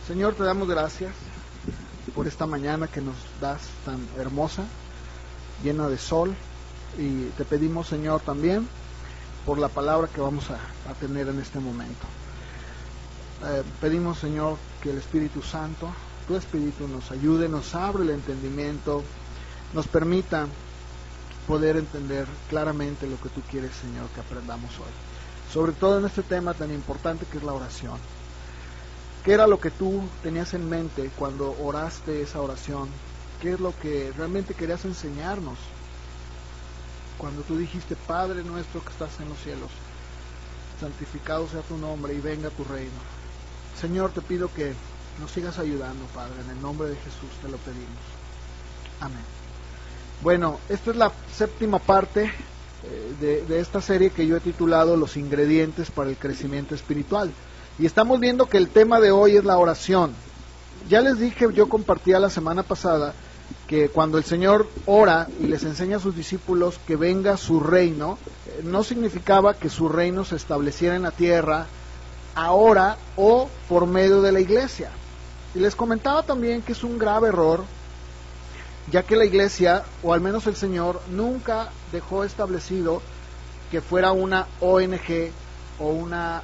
Señor, te damos gracias por esta mañana que nos das tan hermosa, llena de sol, y te pedimos, Señor, también por la palabra que vamos a tener en este momento. Pedimos, Señor, que el Espíritu Santo, tu Espíritu, nos ayude, nos abra el entendimiento, nos permita poder entender claramente lo que tú quieres, Señor, que aprendamos hoy. Sobre todo en este tema tan importante que es la oración. ¿Qué era lo que tú tenías en mente cuando oraste esa oración? ¿Qué es lo que realmente querías enseñarnos? Cuando tú dijiste, Padre nuestro que estás en los cielos, santificado sea tu nombre y venga tu reino. Señor, te pido que nos sigas ayudando, Padre, en el nombre de Jesús te lo pedimos. Amén. Bueno, esta es la séptima parte de esta serie que yo he titulado Los ingredientes para el crecimiento espiritual. Y estamos viendo que el tema de hoy es la oración. Ya les dije, yo compartía la semana pasada, que cuando el Señor ora y les enseña a sus discípulos que venga su reino, no significaba que su reino se estableciera en la tierra ahora o por medio de la iglesia. Y les comentaba también que es un grave error, ya que la iglesia, o al menos el Señor, nunca dejó establecido que fuera una ONG o una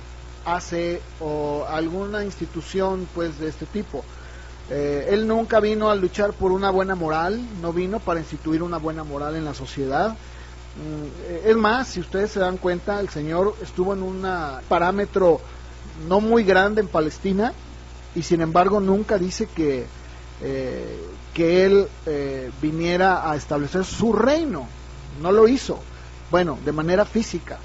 AC o alguna institución pues de este tipo. Él nunca vino a luchar por una buena moral, no vino para instituir una buena moral en la sociedad. Es más, si ustedes se dan cuenta, el Señor estuvo en un parámetro no muy grande en Palestina, y sin embargo nunca dice que Él viniera a establecer su reino. No lo hizo, bueno, de manera física.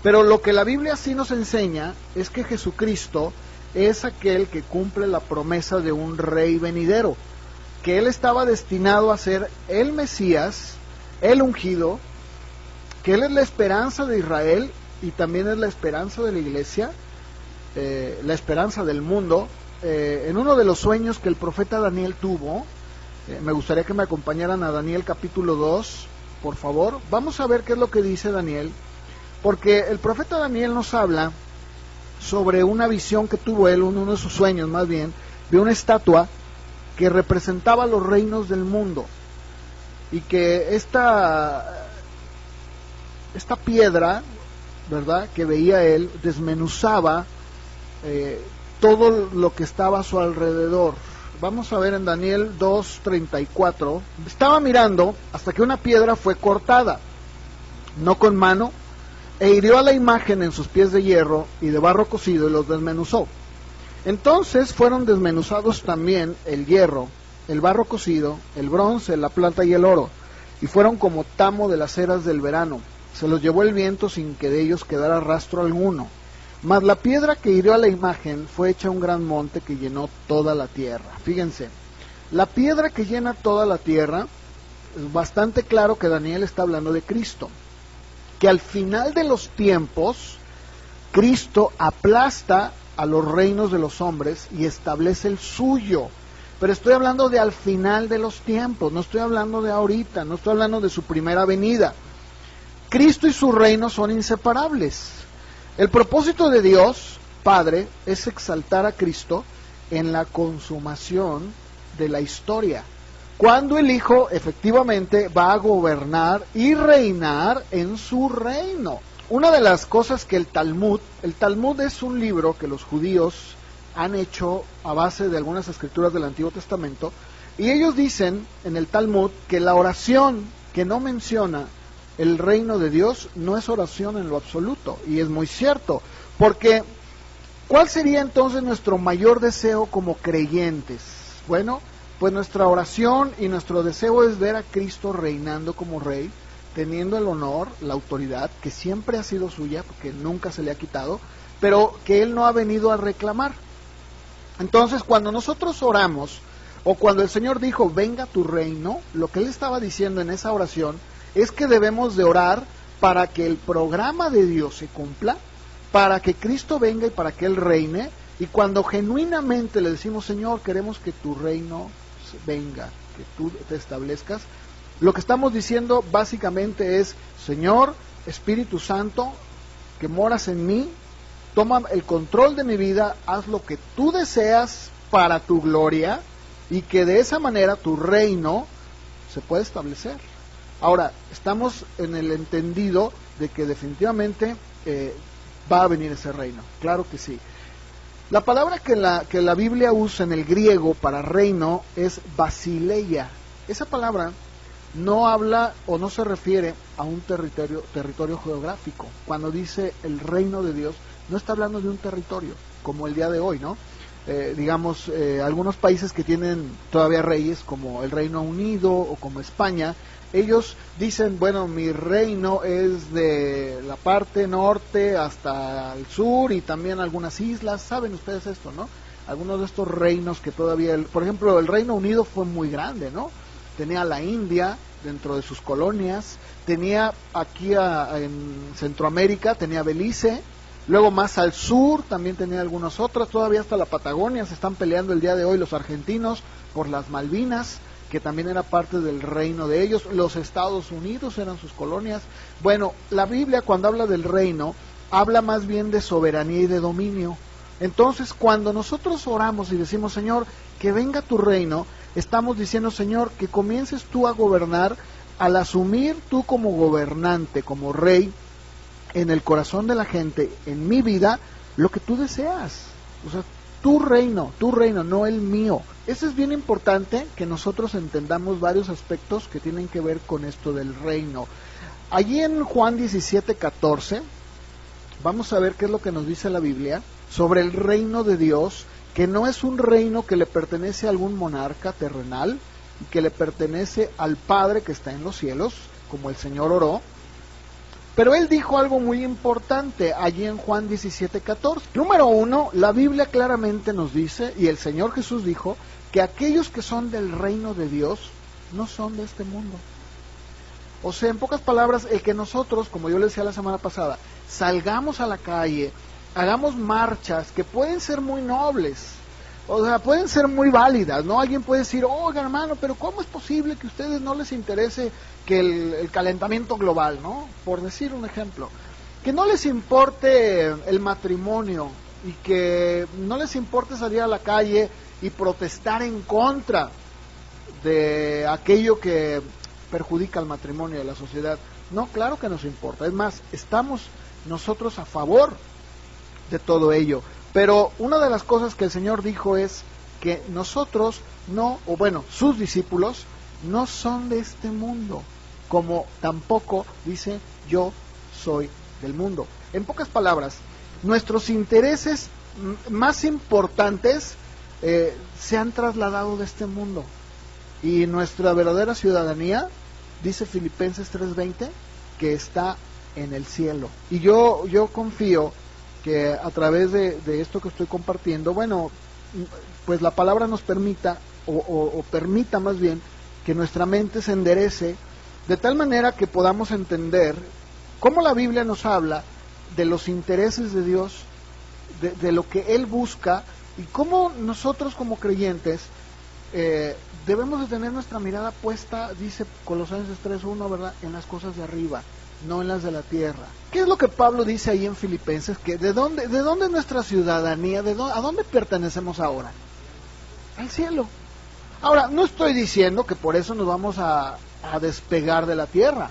Pero lo que la Biblia sí nos enseña es que Jesucristo es aquel que cumple la promesa de un rey venidero, que Él estaba destinado a ser el Mesías, el ungido, que Él es la esperanza de Israel y también es la esperanza de la iglesia, la esperanza del mundo. En uno de los sueños que el profeta Daniel tuvo, me gustaría que me acompañaran a Daniel capítulo 2, por favor. Vamos a ver qué es lo que dice Daniel. Porque el profeta Daniel nos habla sobre una visión que tuvo él, uno de sus sueños más bien, de una estatua que representaba los reinos del mundo, y que esta piedra, ¿verdad?, que veía él, desmenuzaba todo lo que estaba a su alrededor. Vamos a ver en Daniel 2:34, estaba mirando hasta que una piedra fue cortada, no con mano, e hirió a la imagen en sus pies de hierro y de barro cocido y los desmenuzó. Entonces fueron desmenuzados también el hierro, el barro cocido, el bronce, la plata y el oro, y fueron como tamo de las eras del verano. Se los llevó el viento sin que de ellos quedara rastro alguno. Mas la piedra que hirió a la imagen fue hecha un gran monte que llenó toda la tierra. Fíjense, la piedra que llena toda la tierra, es bastante claro que Daniel está hablando de Cristo. Que al final de los tiempos, Cristo aplasta a los reinos de los hombres y establece el suyo. Pero estoy hablando de al final de los tiempos, no estoy hablando de ahorita, no estoy hablando de su primera venida. Cristo y su reino son inseparables. El propósito de Dios, Padre, es exaltar a Cristo en la consumación de la historia, cuando el Hijo efectivamente va a gobernar y reinar en su reino. Una de las cosas que el Talmud es un libro que los judíos han hecho a base de algunas escrituras del Antiguo Testamento, y ellos dicen en el Talmud que la oración que no menciona el reino de Dios no es oración en lo absoluto, y es muy cierto, porque ¿cuál sería entonces nuestro mayor deseo como creyentes? Bueno, pues nuestra oración y nuestro deseo es ver a Cristo reinando como Rey, teniendo el honor, la autoridad, que siempre ha sido suya, porque nunca se le ha quitado, pero que Él no ha venido a reclamar. Entonces, cuando nosotros oramos, o cuando el Señor dijo, venga tu reino, lo que Él estaba diciendo en esa oración, es que debemos de orar para que el programa de Dios se cumpla, para que Cristo venga y para que Él reine, y cuando genuinamente le decimos, Señor, queremos que tu reino venga, que tú te establezcas, lo que estamos diciendo básicamente es, Señor, Espíritu Santo, que moras en mí, toma el control de mi vida, haz lo que tú deseas para tu gloria, y que de esa manera tu reino se puede establecer. Ahora, estamos en el entendido de que definitivamente va a venir ese reino, claro que sí. La palabra que la Biblia usa en el griego para reino es basileia. Esa palabra no habla o no se refiere a un territorio geográfico. Cuando dice el reino de Dios, no está hablando de un territorio, como el día de hoy, ¿no? Digamos, algunos países que tienen todavía reyes, como el Reino Unido o como España, ellos dicen, bueno, mi reino es de la parte norte hasta el sur y también algunas islas. ¿Saben ustedes esto, no? Algunos de estos reinos que todavía, por ejemplo, el Reino Unido fue muy grande, ¿no? Tenía la India dentro de sus colonias, tenía aquí en Centroamérica, tenía Belice, luego más al sur también tenía algunas otras, todavía hasta la Patagonia se están peleando el día de hoy los argentinos por las Malvinas, que también era parte del reino de ellos. Los Estados Unidos eran sus colonias. Bueno, la Biblia cuando habla del reino, habla más bien de soberanía y de dominio. Entonces, cuando nosotros oramos y decimos, Señor, que venga tu reino, estamos diciendo, Señor, que comiences tú a gobernar, al asumir tú como gobernante, como rey, en el corazón de la gente, en mi vida, lo que tú deseas. O sea, tu reino, no el mío. Eso es bien importante, que nosotros entendamos varios aspectos que tienen que ver con esto del reino. Allí en Juan 17:14, vamos a ver qué es lo que nos dice la Biblia sobre el reino de Dios, que no es un reino que le pertenece a algún monarca terrenal, y que le pertenece al Padre que está en los cielos, como el Señor oró. Pero él dijo algo muy importante allí en Juan 17:14. Número 1, la Biblia claramente nos dice, y el Señor Jesús dijo, que aquellos que son del reino de Dios no son de este mundo. O sea, en pocas palabras, el que nosotros, como yo le decía la semana pasada, salgamos a la calle, hagamos marchas que pueden ser muy nobles, o sea, pueden ser muy válidas, ¿no? Alguien puede decir, oiga hermano, pero ¿cómo es posible que a ustedes no les interese que el calentamiento global, ¿no? Por decir un ejemplo, que no les importe el matrimonio y que no les importe salir a la calle y protestar en contra de aquello que perjudica al matrimonio y a la sociedad. No, claro que nos importa, es más, estamos nosotros a favor de todo ello. Pero una de las cosas que el Señor dijo es que nosotros no, o bueno, sus discípulos no son de este mundo, como tampoco dice yo soy del mundo. En pocas palabras, nuestros intereses más importantes se han trasladado de este mundo, y nuestra verdadera ciudadanía, dice Filipenses 3:20, que está en el cielo. Y yo confío que a través de esto que estoy compartiendo, bueno, pues la palabra nos permita, o permita más bien, que nuestra mente se enderece, de tal manera que podamos entender cómo la Biblia nos habla de los intereses de Dios, de lo que Él busca, y cómo nosotros como creyentes debemos de tener nuestra mirada puesta, dice Colosenses 3:1, ¿verdad?, en las cosas de arriba, no en las de la tierra. ¿Qué es lo que Pablo dice ahí en Filipenses? Que ¿de dónde es nuestra ciudadanía? ¿A dónde pertenecemos ahora? Al cielo. Ahora, no estoy diciendo que por eso nos vamos a despegar de la tierra,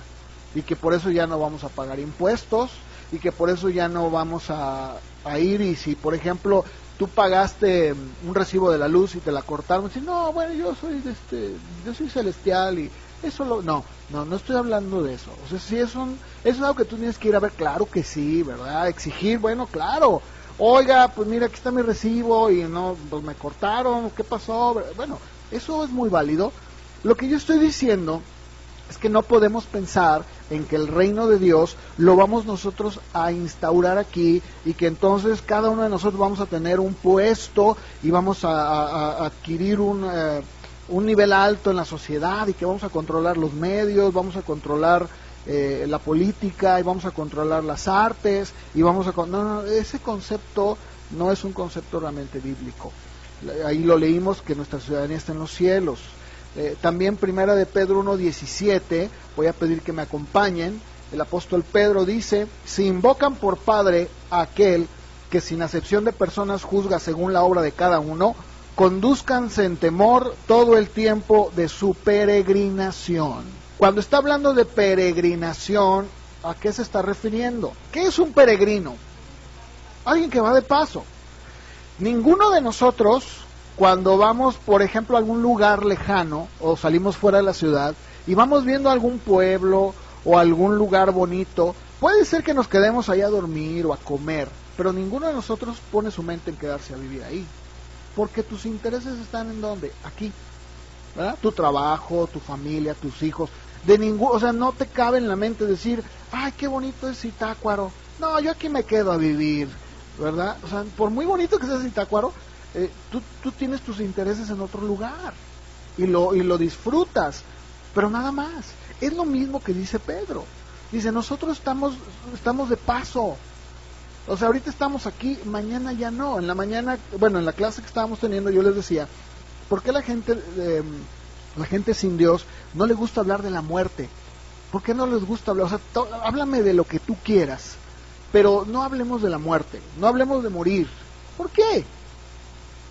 y que por eso ya no vamos a pagar impuestos, y que por eso ya no vamos a ir, y si por ejemplo tú pagaste un recibo de la luz y te la cortaron, y no, bueno, yo soy celestial y eso no estoy hablando de eso. O sea, si eso es algo que tú tienes que ir a ver, claro que sí, ¿verdad? Exigir, bueno, claro. Oiga, pues mira, aquí está mi recibo y no, pues me cortaron, ¿qué pasó? Bueno, eso es muy válido. Lo que yo estoy diciendo es que no podemos pensar en que el reino de Dios lo vamos nosotros a instaurar aquí, y que entonces cada uno de nosotros vamos a tener un puesto y vamos a adquirir un nivel alto en la sociedad, y que vamos a controlar los medios, vamos a controlar la política, y vamos a controlar las artes, y vamos a... No, ese concepto no es un concepto realmente bíblico. Ahí lo leímos, que nuestra ciudadanía está en los cielos. También Primera de Pedro 1:17, voy a pedir que me acompañen. El apóstol Pedro dice: si invocan por Padre a aquel que sin acepción de personas juzga según la obra de cada uno, condúzcanse en temor todo el tiempo de su peregrinación. Cuando está hablando de peregrinación, ¿a qué se está refiriendo? ¿Qué es un peregrino? Alguien que va de paso. Ninguno de nosotros, cuando vamos, por ejemplo, a algún lugar lejano, o salimos fuera de la ciudad, y vamos viendo algún pueblo, o algún lugar bonito, puede ser que nos quedemos ahí a dormir o a comer, pero ninguno de nosotros pone su mente en quedarse a vivir ahí, porque tus intereses están en ¿dónde? Aquí, ¿verdad? Tu trabajo, tu familia, tus hijos, o sea, no te cabe en la mente decir, ay, qué bonito es Zitácuaro, no, yo aquí me quedo a vivir, ¿verdad? O sea, por muy bonito que sea Zitácuaro, tú tienes tus intereses en otro lugar, y lo disfrutas, pero nada más. Es lo mismo que dice Pedro. Dice, nosotros estamos de paso. O sea, ahorita estamos aquí, mañana ya no. En la mañana, bueno, en la clase que estábamos teniendo yo les decía, ¿por qué la gente sin Dios no le gusta hablar de la muerte? ¿Por qué no les gusta hablar? O sea, háblame de lo que tú quieras, pero no hablemos de la muerte, no hablemos de morir. ¿Por qué?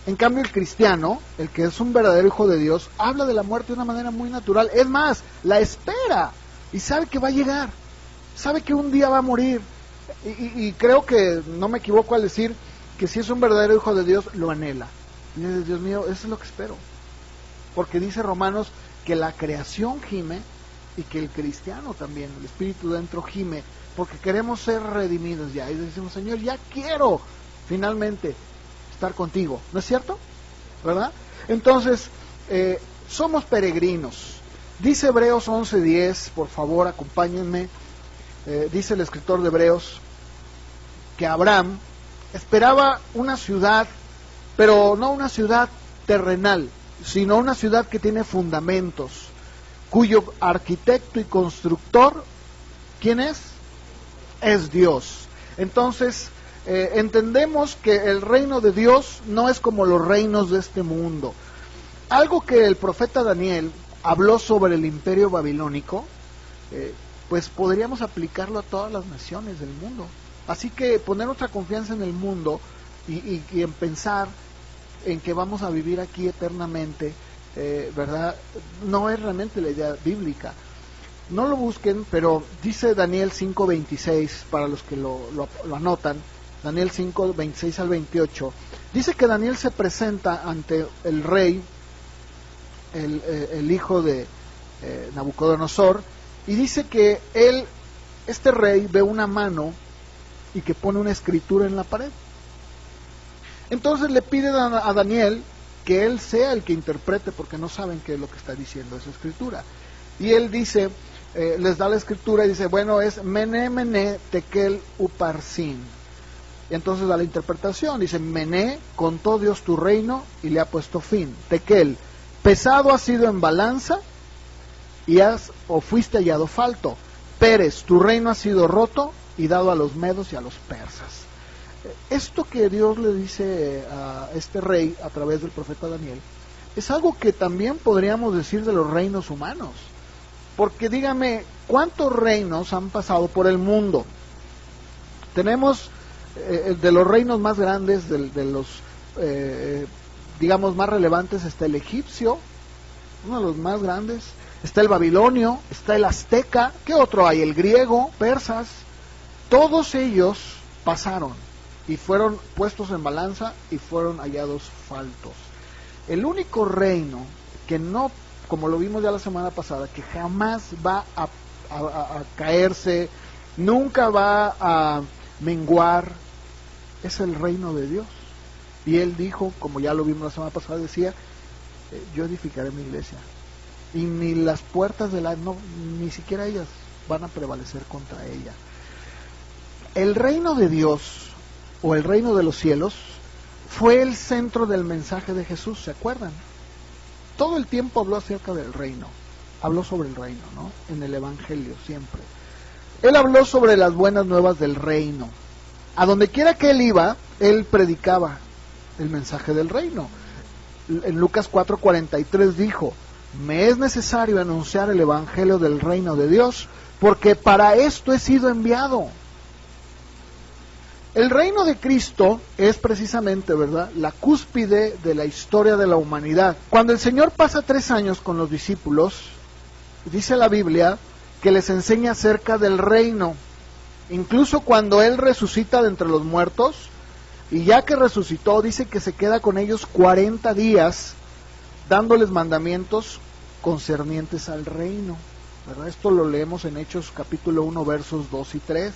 En cambio, el cristiano, el que es un verdadero hijo de Dios, habla de la muerte de una manera muy natural. Es más, la espera y sabe que va a llegar, sabe que un día va a morir. Y creo que no me equivoco al decir que si es un verdadero hijo de Dios, lo anhela. Y dice, Dios mío, eso es lo que espero. Porque dice Romanos que la creación gime y que el cristiano también, el espíritu dentro gime, porque queremos ser redimidos ya. Y decimos, Señor, ya quiero finalmente estar contigo, ¿no es cierto? ¿Verdad? Entonces, somos peregrinos. Dice Hebreos 11:10, por favor, acompáñenme. Dice el escritor de Hebreos que Abraham esperaba una ciudad, pero no una ciudad terrenal, sino una ciudad que tiene fundamentos, cuyo arquitecto y constructor, ¿quién es? Es Dios. Entonces, entendemos que el reino de Dios no es como los reinos de este mundo. Algo que el profeta Daniel habló sobre el imperio babilónico, pues podríamos aplicarlo a todas las naciones del mundo. Así que poner nuestra confianza en el mundo y en pensar en que vamos a vivir aquí eternamente, ¿verdad? No es realmente la idea bíblica. No lo busquen, pero dice Daniel 5:26, para los que lo anotan, Daniel 5:26 al 28, dice que Daniel se presenta ante el rey, el hijo de Nabucodonosor, y dice que este rey ve una mano y que pone una escritura en la pared. Entonces le pide a Daniel que él sea el que interprete, porque no saben qué es lo que está diciendo esa escritura. Y él dice, les da la escritura y dice, bueno, es Mené, Mené, Tekel, Uparsin. Y entonces da la interpretación, dice, Mené, contó Dios tu reino y le ha puesto fin. Tekel, pesado has sido en balanza y fuiste hallado falto. Pérez, tu reino ha sido roto y dado a los medos y a los persas. Esto que Dios le dice a este rey a través del profeta Daniel es algo que también podríamos decir de los reinos humanos, porque dígame, ¿cuántos reinos han pasado por el mundo? Tenemos de los reinos más grandes, de los digamos más relevantes, está el egipcio, uno de los más grandes, está el babilonio, está el azteca, ¿qué otro hay? El griego, persas. Todos ellos pasaron y fueron puestos en balanza y fueron hallados faltos. El único reino que no, como lo vimos ya la semana pasada, que jamás va a caerse, nunca va a menguar, es el reino de Dios. Y él dijo, como ya lo vimos la semana pasada, decía, yo edificaré mi iglesia y ni las puertas ni siquiera ellas van a prevalecer contra ella. El reino de Dios, o el reino de los cielos, fue el centro del mensaje de Jesús, ¿se acuerdan? Todo el tiempo habló acerca del reino, habló sobre el reino, ¿no? En el evangelio siempre. Él habló sobre las buenas nuevas del reino. A donde quiera que él iba, él predicaba el mensaje del reino. En Lucas 4:43 dijo, me es necesario anunciar el evangelio del reino de Dios, porque para esto he sido enviado. El reino de Cristo es precisamente, ¿verdad?, la cúspide de la historia de la humanidad. Cuando el Señor pasa 3 años con los discípulos, dice la Biblia que les enseña acerca del reino. Incluso cuando Él resucita de entre los muertos, y ya que resucitó, dice que se queda con ellos 40 días, dándoles mandamientos concernientes al reino, ¿verdad? Esto lo leemos en Hechos capítulo 1, versos 2 y 3,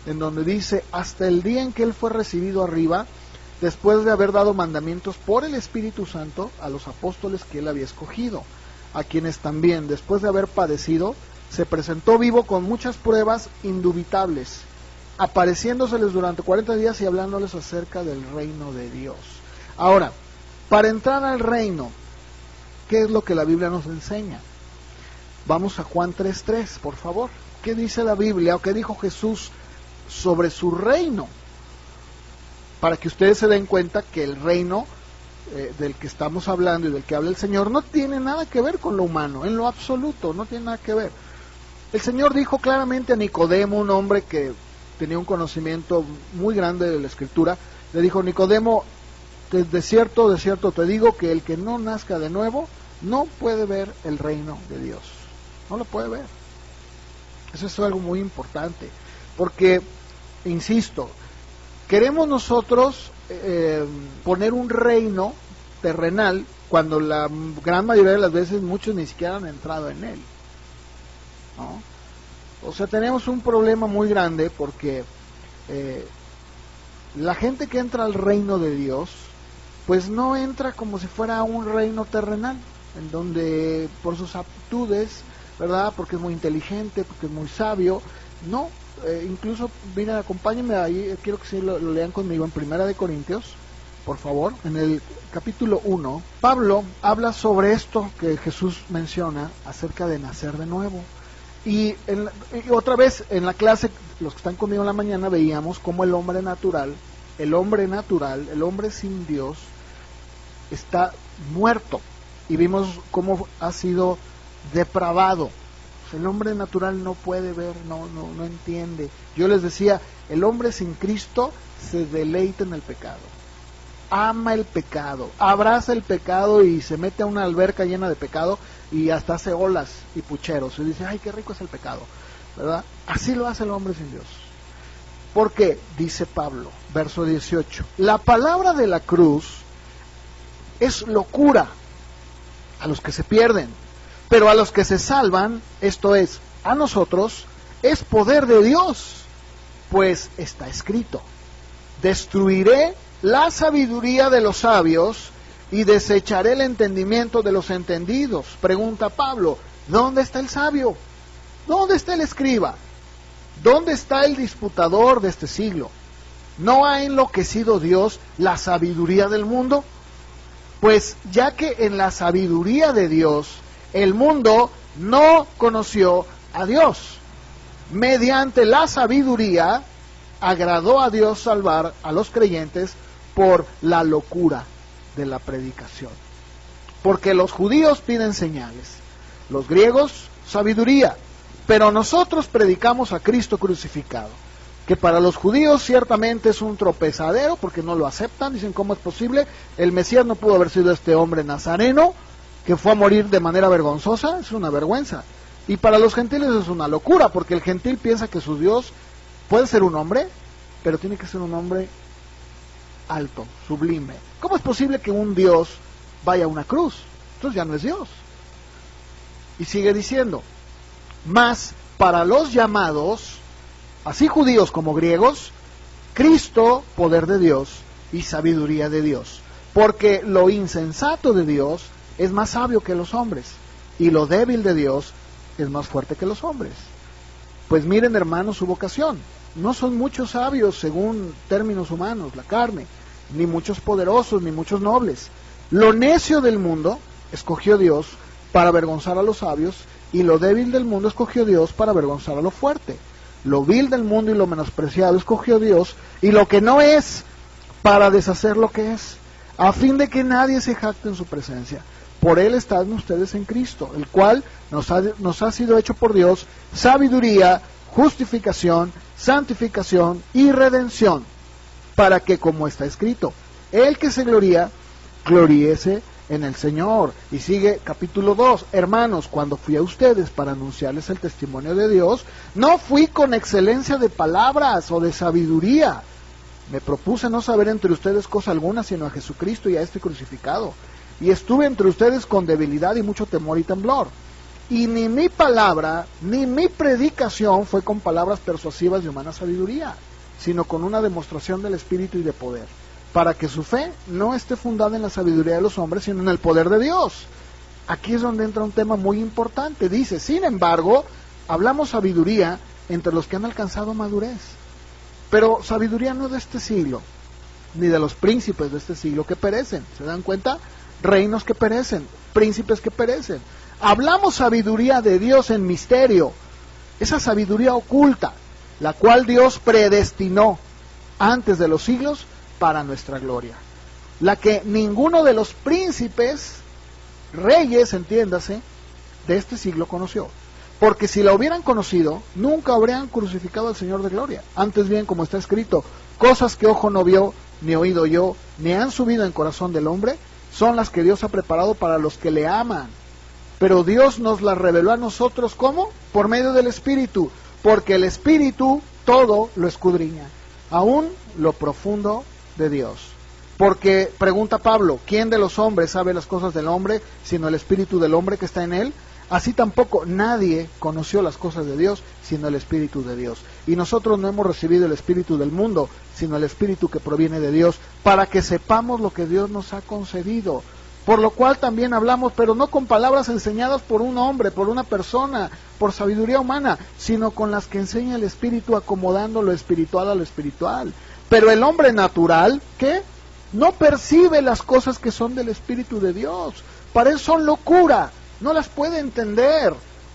en donde dice, hasta el día en que Él fue recibido arriba, después de haber dado mandamientos por el Espíritu Santo a los apóstoles que Él había escogido, a quienes también, después de haber padecido, se presentó vivo con muchas pruebas indubitables, apareciéndoseles durante 40 días y hablándoles acerca del reino de Dios. Ahora, para entrar al reino, ¿qué es lo que la Biblia nos enseña? Vamos a Juan 3:3, por favor. ¿Qué dice la Biblia o qué dijo Jesús sobre su reino? Para que ustedes se den cuenta que el reino del que estamos hablando y del que habla el Señor no tiene nada que ver con lo humano, en lo absoluto, no tiene nada que ver. El Señor dijo claramente a Nicodemo, un hombre que tenía un conocimiento muy grande de la Escritura, le dijo, Nicodemo, de cierto te digo que el que no nazca de nuevo no puede ver el reino de Dios, no lo puede ver. Eso es algo muy importante, porque, insisto, queremos nosotros poner un reino terrenal cuando la gran mayoría de las veces muchos ni siquiera han entrado en él, ¿no? O sea, tenemos un problema muy grande porque la gente que entra al reino de Dios, pues no entra como si fuera un reino terrenal, en donde por sus aptitudes, ¿verdad?, porque es muy inteligente, porque es muy sabio, no, incluso, mira, acompáñenme ahí, quiero que sí lo lean conmigo en Primera de Corintios, por favor, en el capítulo 1, Pablo habla sobre esto que Jesús menciona acerca de nacer de nuevo. Y otra vez en la clase, los que están conmigo en la mañana, veíamos cómo el hombre natural, el hombre sin Dios, está muerto. Y vimos cómo ha sido depravado. El hombre natural no puede ver, no entiende. Yo les decía, el hombre sin Cristo se deleita en el pecado. Ama el pecado, abraza el pecado y se mete a una alberca llena de pecado y hasta hace olas y pucheros y dice, ay, qué rico es el pecado, ¿verdad? Así lo hace el hombre sin Dios. ¿Por qué? Dice Pablo, verso 18, la palabra de la cruz es locura a los que se pierden, pero a los que se salvan, esto es, a nosotros, es poder de Dios, pues está escrito, destruiré la sabiduría de los sabios y desecharé el entendimiento de los entendidos. Pregunta Pablo, ¿dónde está el sabio? ¿Dónde está el escriba? ¿Dónde está el disputador de este siglo? ¿No ha enloquecido Dios la sabiduría del mundo? Pues ya que en la sabiduría de Dios el mundo no conoció a Dios, mediante la sabiduría agradó a Dios salvar a los creyentes por la locura de la predicación. Porque los judíos piden señales, los griegos sabiduría, pero nosotros predicamos a Cristo crucificado, que para los judíos ciertamente es un tropezadero porque no lo aceptan, dicen, ¿cómo es posible? El Mesías no pudo haber sido este hombre nazareno que fue a morir de manera vergonzosa, es una vergüenza. Y para los gentiles es una locura, porque el gentil piensa que su Dios puede ser un hombre, pero tiene que ser un hombre alto, sublime. ¿Cómo es posible que un Dios vaya a una cruz? Entonces ya no es Dios. Y sigue diciendo, mas para los llamados, así judíos como griegos, Cristo, poder de Dios y sabiduría de Dios. Porque lo insensato de Dios es más sabio que los hombres, y lo débil de Dios es más fuerte que los hombres. Pues miren, hermanos, su vocación. No son muchos sabios según términos humanos, la carne, ni muchos poderosos, ni muchos nobles. Lo necio del mundo escogió Dios para avergonzar a los sabios, y lo débil del mundo escogió Dios para avergonzar a lo fuerte. Lo vil del mundo y lo menospreciado escogió Dios, y lo que no es, para deshacer lo que es, a fin de que nadie se jacte en su presencia. Por él están ustedes en Cristo, el cual nos ha sido hecho por Dios sabiduría, justificación, santificación y redención. para que, como está escrito, el que se gloría, gloríese en el Señor. Y sigue capítulo 2, hermanos, cuando fui a ustedes para anunciarles el testimonio de Dios, no fui con excelencia de palabras o de sabiduría. Me propuse no saber entre ustedes cosa alguna, sino a Jesucristo y a este crucificado. Y estuve entre ustedes con debilidad y mucho temor y temblor. Y ni mi palabra, ni mi predicación fue con palabras persuasivas de humana sabiduría, sino con una demostración del Espíritu y de poder, para que su fe no esté fundada en la sabiduría de los hombres, sino en el poder de Dios. Aquí es donde entra un tema muy importante. Dice, sin embargo, hablamos sabiduría entre los que han alcanzado madurez. Pero sabiduría no de este siglo, ni de los príncipes de este siglo que perecen. ¿Se dan cuenta? Reinos que perecen, príncipes que perecen. Hablamos sabiduría de Dios en misterio, esa sabiduría oculta, la cual Dios predestinó antes de los siglos para nuestra gloria. La que ninguno de los príncipes, reyes, entiéndase, de este siglo conoció. Porque si la hubieran conocido, nunca habrían crucificado al Señor de gloria. Antes bien, como está escrito, cosas que ojo no vio, ni oído yo, ni han subido en corazón del hombre, son las que Dios ha preparado para los que le aman. Pero Dios nos las reveló a nosotros, ¿cómo? Por medio del Espíritu, porque el Espíritu todo lo escudriña, aún lo profundo de Dios. Porque, pregunta Pablo, ¿quién de los hombres sabe las cosas del hombre, sino el Espíritu del hombre que está en él? Así tampoco nadie conoció las cosas de Dios, sino el Espíritu de Dios. Y nosotros no hemos recibido el Espíritu del mundo, sino el Espíritu que proviene de Dios, para que sepamos lo que Dios nos ha concedido. Por lo cual también hablamos, pero no con palabras enseñadas por un hombre, por una persona, por sabiduría humana, sino con las que enseña el Espíritu, acomodando lo espiritual a lo espiritual. Pero el hombre natural, ¿qué? No percibe las cosas que son del Espíritu de Dios. Para él son locura. No las puede entender,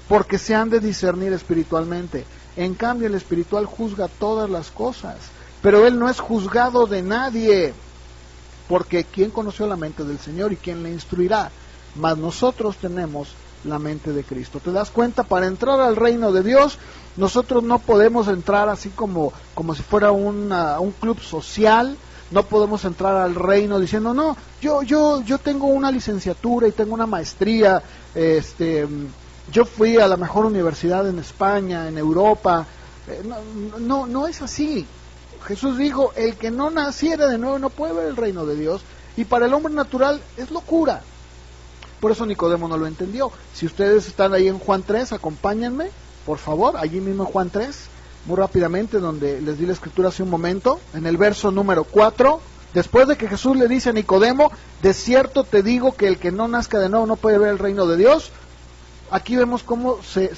porque se han de discernir espiritualmente. En cambio, el espiritual juzga todas las cosas, pero él no es juzgado de nadie, porque ¿quién conoció la mente del Señor y quién le instruirá? Mas nosotros tenemos la mente de Cristo. ¿Te das cuenta? Para entrar al reino de Dios, nosotros no podemos entrar así como si fuera un club social. No podemos entrar al reino diciendo, no, yo tengo una licenciatura y tengo una maestría, yo fui a la mejor universidad en España, en Europa. No es así. Jesús dijo, el que no naciera de nuevo no puede ver el reino de Dios, y para el hombre natural es locura. Por eso Nicodemo no lo entendió. Si ustedes están ahí en Juan 3, acompáñenme, por favor, allí mismo en Juan 3, muy rápidamente, donde les di la escritura hace un momento, en el verso número 4, después de que Jesús le dice a Nicodemo, de cierto te digo que el que no nazca de nuevo no puede ver el reino de Dios. Aquí vemos cómo se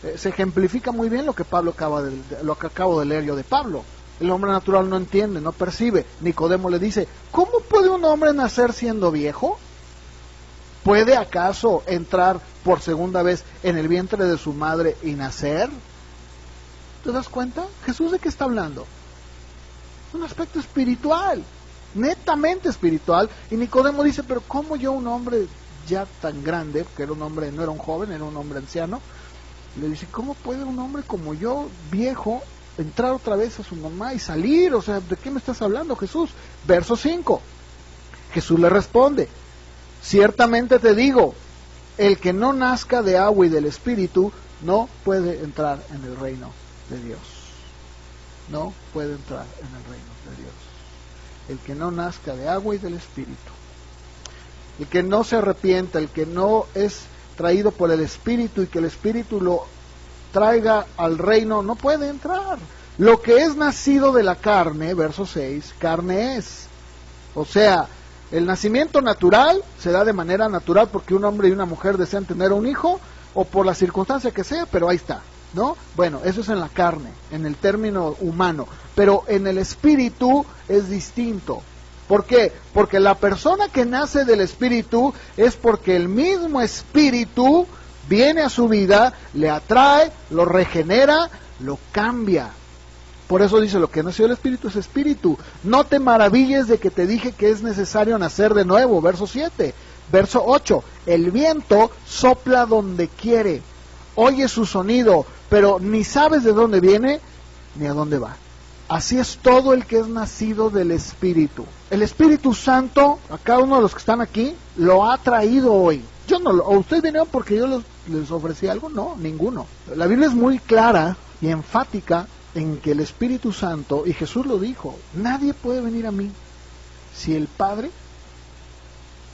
ejemplifica muy bien lo que acabo de leer yo de Pablo. El hombre natural no entiende, no percibe. Nicodemo le dice, ¿cómo puede un hombre nacer siendo viejo? ¿Puede acaso entrar por segunda vez en el vientre de su madre y nacer? ¿Te das cuenta? ¿Jesús de qué está hablando? Un aspecto espiritual, netamente espiritual. Y Nicodemo dice, pero ¿cómo yo, un hombre ya tan grande, que era un hombre, no era un joven, era un hombre anciano, le dice, ¿cómo puede un hombre como yo, viejo, entrar otra vez a su mamá y salir? O sea, ¿de qué me estás hablando, Jesús? Verso 5, Jesús le responde, ciertamente te digo, el que no nazca de agua y del Espíritu no puede entrar en el reino de Dios. No puede entrar en el reino de Dios. El que no nazca de agua y del Espíritu, el que no se arrepienta, el que no es traído por el Espíritu y que el Espíritu lo traiga al reino, no puede entrar. Lo que es nacido de la carne, verso 6, carne es. O sea, el nacimiento natural se da de manera natural porque un hombre y una mujer desean tener un hijo, o por la circunstancia que sea, pero ahí está, ¿no? Bueno, eso es en la carne, en el término humano, pero en el Espíritu es distinto. ¿Por qué? Porque la persona que nace del Espíritu es porque el mismo Espíritu viene a su vida, le atrae, lo regenera, lo cambia. Por eso dice, lo que nació del Espíritu es Espíritu. No te maravilles de que te dije que es necesario nacer de nuevo, verso 7. Verso 8, el viento sopla donde quiere, oye su sonido, pero ni sabes de dónde viene ni a dónde va. Así es todo el que es nacido del Espíritu. El Espíritu Santo, a cada uno de los que están aquí, lo ha traído hoy. Yo no, ¿o ustedes vinieron porque yo les ofrecí algo? No, ninguno. La Biblia es muy clara y enfática en que el Espíritu Santo, y Jesús lo dijo, nadie puede venir a mí si el Padre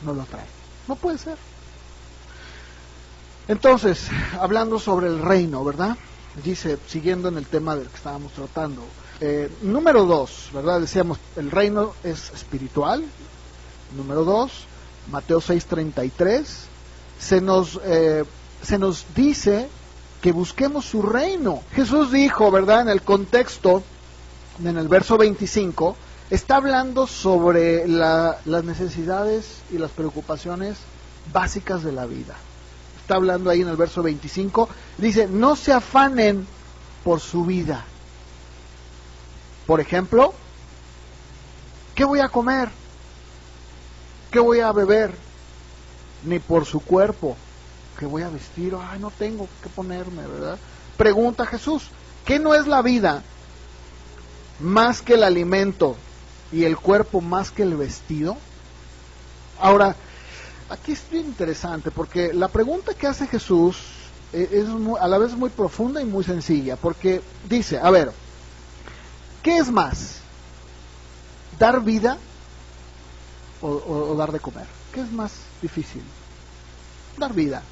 no lo trae. No puede ser. Entonces, hablando sobre el reino, ¿verdad? Dice, siguiendo en el tema del que estábamos tratando, número 2, ¿verdad? Decíamos, el reino es espiritual. Número 2, Mateo 6:33, se nos dice que busquemos su reino. Jesús dijo, ¿verdad? En el contexto, en el verso 25, está hablando sobre las necesidades y las preocupaciones básicas de la vida. Está hablando ahí en el verso 25, dice, no se afanen por su vida. Por ejemplo, ¿qué voy a comer? ¿Qué voy a beber? Ni por su cuerpo, ¿qué voy a vestir? Ay, no tengo que ponerme, ¿verdad? Pregunta Jesús, ¿qué no es la vida más que el alimento y el cuerpo más que el vestido? Ahora, aquí es bien interesante porque la pregunta que hace Jesús es a la vez muy profunda y muy sencilla, porque dice, a ver, ¿qué es más? ¿Dar vida o dar de comer? ¿Qué es más difícil? Dar vida.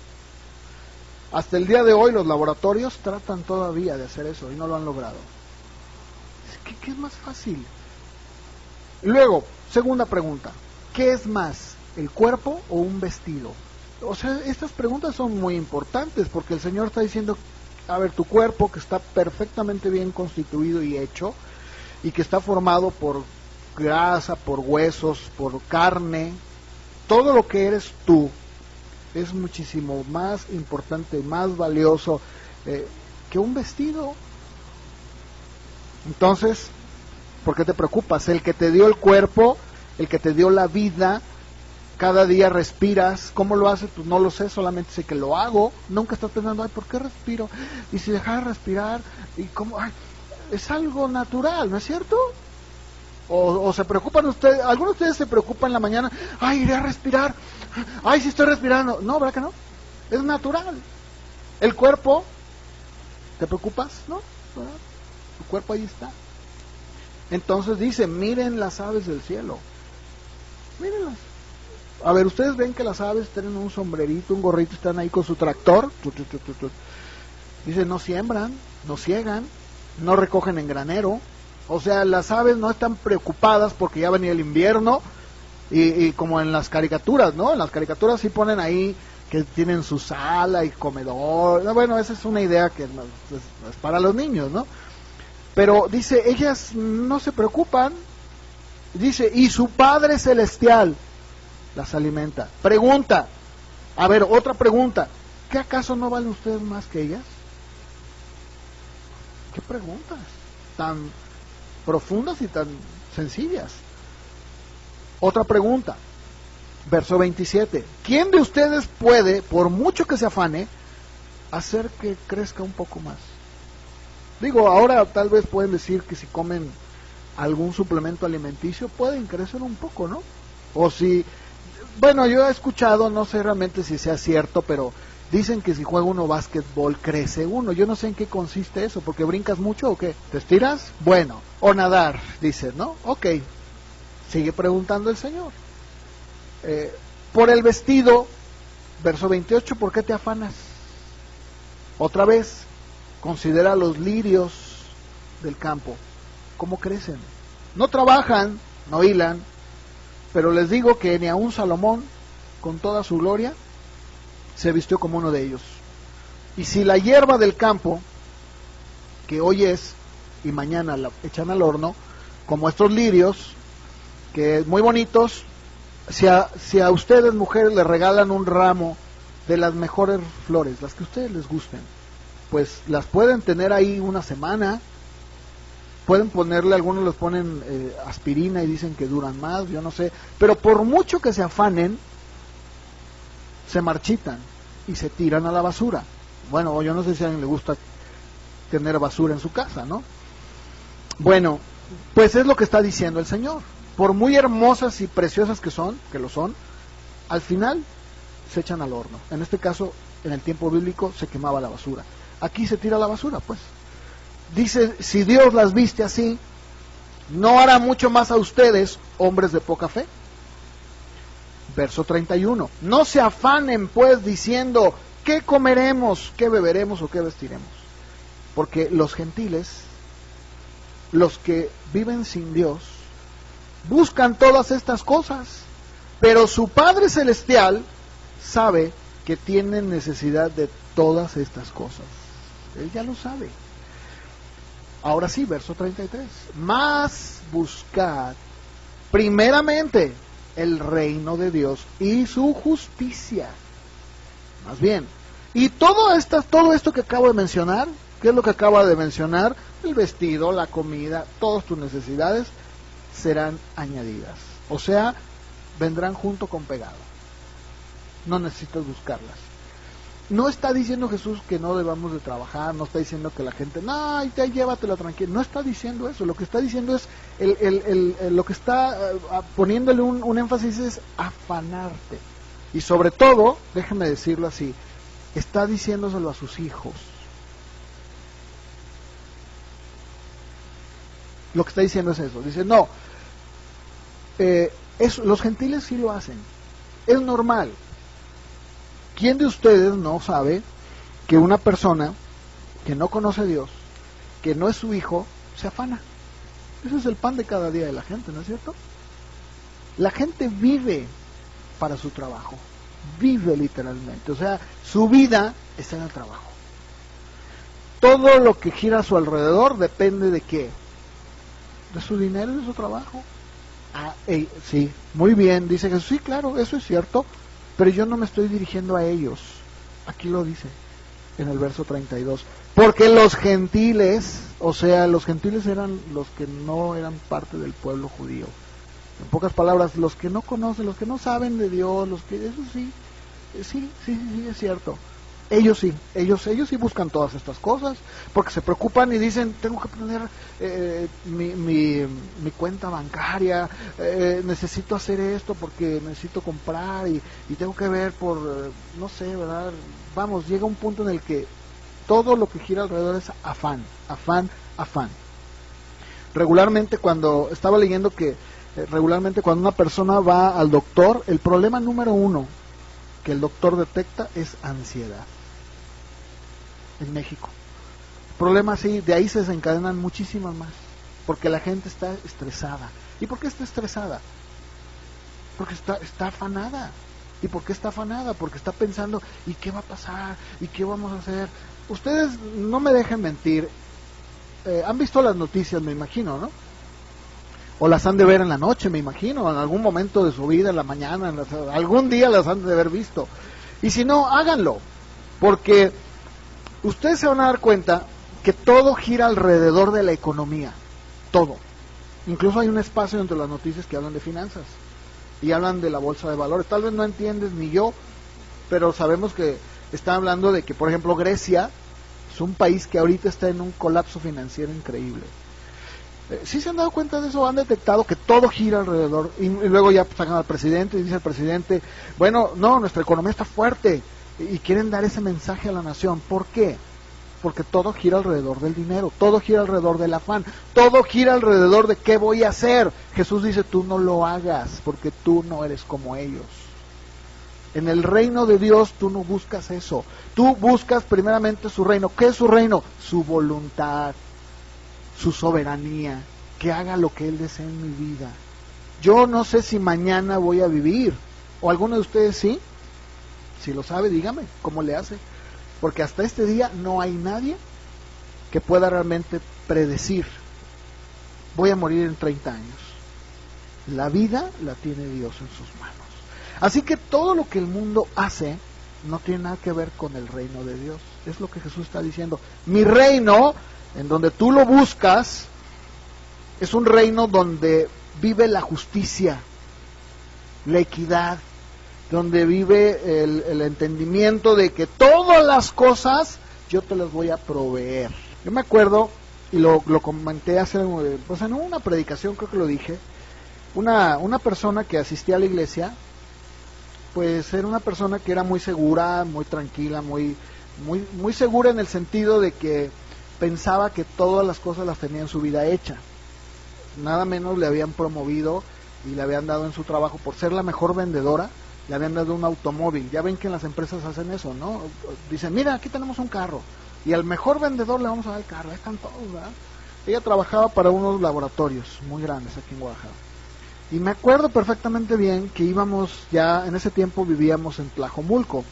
Hasta el día de hoy los laboratorios tratan todavía de hacer eso y no lo han logrado. ¿Qué es más fácil? Luego, segunda pregunta, ¿qué es más? ¿El cuerpo o un vestido? O sea, estas preguntas son muy importantes porque el Señor está diciendo, a ver, tu cuerpo que está perfectamente bien constituido y hecho y que está formado por grasa, por huesos, por carne, todo lo que eres tú es muchísimo más importante, más valioso que un vestido. Entonces, ¿por qué te preocupas? El que te dio el cuerpo, el que te dio la vida, cada día respiras. ¿Cómo lo haces? Pues no lo sé, solamente sé que lo hago. Nunca estás pensando, ay, ¿por qué respiro? Y si dejara de respirar, y cómo, ay, es algo natural, ¿no es cierto? O se preocupan ustedes, algunos de ustedes se preocupan en la mañana, ay, iré a respirar, ay, si estoy respirando. No, ¿verdad que no? Es natural. El cuerpo, ¿te preocupas? No, ¿verdad? Tu cuerpo ahí está. Entonces dice, miren las aves del cielo. Mírenlas. A ver, ustedes ven que las aves tienen un sombrerito, un gorrito, están ahí con su tractor. Dice, no siembran, no ciegan, no recogen en granero. O sea, las aves no están preocupadas porque ya venía el invierno y como en las caricaturas, ¿no? En las caricaturas sí ponen ahí que tienen su sala y comedor. Bueno, esa es una idea que es para los niños, ¿no? Pero dice, ellas no se preocupan. Dice, y su Padre Celestial las alimenta. Pregunta, a ver, otra pregunta, ¿qué acaso no valen ustedes más que ellas? ¿Qué preguntas tan profundas y tan sencillas? Otra pregunta, verso 27, ¿quién de ustedes puede, por mucho que se afane, hacer que crezca un poco más? Digo, ahora tal vez pueden decir que si comen algún suplemento alimenticio pueden crecer un poco, ¿no? O si, bueno, yo he escuchado, no sé realmente si sea cierto, pero dicen que si juega uno básquetbol crece uno. Yo no sé en qué consiste eso, porque brincas mucho o qué, ¿te estiras? Bueno, o nadar, dicen, ¿no? Ok, sigue preguntando el Señor. Por el vestido, verso 28, ¿por qué te afanas? Otra vez, considera los lirios del campo, cómo crecen. No trabajan, no hilan, pero les digo que ni aun Salomón, con toda su gloria, se vistió como uno de ellos. Y si la hierba del campo, que hoy es y mañana la echan al horno, como estos lirios, que muy bonitos, si a ustedes mujeres les regalan un ramo de las mejores flores, las que a ustedes les gusten, pues las pueden tener ahí una semana, pueden ponerle, algunos les ponen aspirina y dicen que duran más, yo no sé, pero por mucho que se afanen, se marchitan y se tiran a la basura. Bueno, yo no sé si a alguien le gusta tener basura en su casa, ¿no? Bueno, pues es lo que está diciendo el Señor. Por muy hermosas y preciosas que lo son, al final se echan al horno. En este caso, en el tiempo bíblico, se quemaba la basura. Aquí se tira la basura, pues. Dice, si Dios las viste así, ¿no hará mucho más a ustedes, hombres de poca fe? Verso 31. No se afanen, pues, diciendo, ¿qué comeremos, qué beberemos o qué vestiremos? Porque los gentiles, los que viven sin Dios, buscan todas estas cosas, pero su Padre Celestial sabe que tienen necesidad de todas estas cosas. Él ya lo sabe. Ahora sí, verso 33. Mas buscad primeramente el reino de Dios y su justicia. Más bien. Y todo esto que acabo de mencionar, ¿qué es lo que acaba de mencionar? El vestido, la comida, todas tus necesidades serán añadidas. O sea, vendrán junto con pegado. No necesitas buscarlas. No está diciendo Jesús que no debamos de trabajar, no está diciendo que la gente, no, ya llévatelo tranquilo. No está diciendo eso. Lo que está diciendo es, lo que está poniéndole un énfasis es afanarte. Y sobre todo, déjenme decirlo así, está diciéndoselo a sus hijos. Lo que está diciendo es eso. Dice, no, los gentiles sí lo hacen. Es normal. ¿Quién de ustedes no sabe que una persona que no conoce a Dios, que no es su hijo, se afana? Ese es el pan de cada día de la gente, ¿no es cierto? La gente vive para su trabajo, vive literalmente, o sea, su vida está en el trabajo. Todo lo que gira a su alrededor depende de qué, de su dinero y de su trabajo. Sí, muy bien, dice Jesús, sí, claro, eso es cierto, pero yo no me estoy dirigiendo a ellos. Aquí lo dice en el verso 32. Porque los gentiles, o sea, los gentiles eran los que no eran parte del pueblo judío. En pocas palabras, los que no conocen, los que no saben de Dios, los que eso sí, es cierto. Ellos sí buscan todas estas cosas, porque se preocupan y dicen, tengo que poner mi cuenta bancaria, necesito hacer esto porque necesito comprar y tengo que ver por, no sé, ¿verdad? Vamos, llega un punto en el que todo lo que gira alrededor es afán. Regularmente cuando estaba leyendo que, regularmente cuando una persona va al doctor, el problema número uno que el doctor detecta es ansiedad. En México. Problemas así, de ahí se desencadenan muchísimas más, porque la gente está estresada. ¿Y por qué está estresada? Porque está afanada. ¿Y por qué está afanada? Porque está pensando, ¿y qué va a pasar? ¿Y qué vamos a hacer? Ustedes no me dejen mentir, han visto las noticias, me imagino, ¿no? O las han de ver en la noche, me imagino, en algún momento de su vida, en la mañana, algún día las han de haber visto. Y si no, háganlo, porque ustedes se van a dar cuenta que todo gira alrededor de la economía, todo. Incluso hay un espacio entre las noticias que hablan de finanzas y hablan de la bolsa de valores. Tal vez no entiendes ni yo, pero sabemos que están hablando de que, por ejemplo, Grecia es un país que ahorita está en un colapso financiero increíble. ¿Sí se han dado cuenta de eso? Han detectado que todo gira alrededor y luego ya sacan al presidente y dice el presidente, bueno, no, nuestra economía está fuerte. Y quieren dar ese mensaje a la nación. ¿Por qué? Porque todo gira alrededor del dinero, todo gira alrededor del afán, todo gira alrededor de qué voy a hacer. Jesús dice, tú no lo hagas, porque tú no eres como ellos. En el reino de Dios tú no buscas eso. Tú buscas primeramente su reino. ¿Qué es su reino? Su voluntad, su soberanía, que haga lo que Él desea en mi vida. Yo no sé si mañana voy a vivir, o alguno de ustedes sí. Si lo sabe, dígame cómo le hace. Porque hasta este día no hay nadie que pueda realmente predecir, voy a morir en 30 años. La vida la tiene Dios en sus manos. Así que todo lo que el mundo hace no tiene nada que ver con el reino de Dios. Es lo que Jesús está diciendo. Mi reino, en donde tú lo buscas, es un reino donde vive la justicia, la equidad, donde vive el entendimiento de que todas las cosas yo te las voy a proveer. Yo me acuerdo y lo comenté hace, pues en una predicación creo que lo dije, una persona que asistía a la iglesia, pues era una persona que era muy segura, muy tranquila, muy segura en el sentido de que pensaba que todas las cosas las tenía en su vida hecha. Nada menos le habían promovido y le habían dado en su trabajo, por ser la mejor vendedora, le habían dado un automóvil. Ya ven que en las empresas hacen eso, ¿no? Dicen, mira, aquí tenemos un carro, y al mejor vendedor le vamos a dar el carro. Ahí están todos, ¿verdad? Ella trabajaba para unos laboratorios muy grandes aquí en Guadalajara. Y me acuerdo perfectamente bien que íbamos, ya en ese tiempo vivíamos en Tlajomulco,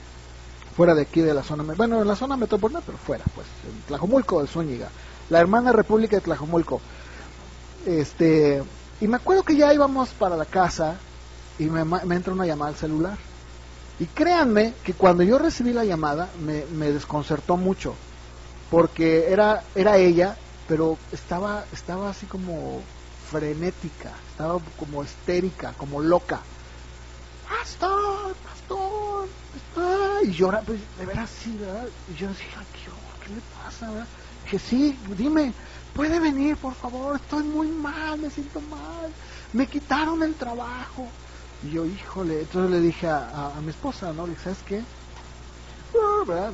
fuera de aquí de la zona, bueno, en la zona metropolitana, pero fuera, pues, en Tlajomulco del Zúñiga, la hermana república de Tlajomulco. Y me acuerdo que ya íbamos para la casa y me entra una llamada al celular. Y créanme que cuando yo recibí la llamada me desconcertó mucho, porque era ella, pero estaba así como frenética, estaba como histérica, como loca. Pastor, y llora, pues de veras sí, ¿verdad? Y yo decía, ¿qué le pasa, verdad? Dije, sí, dime, puede venir, por favor, estoy muy mal, me siento mal, me quitaron el trabajo. Y yo, híjole, entonces le dije a mi esposa, ¿no? Le dije, ¿sabes qué? ¿Verdad?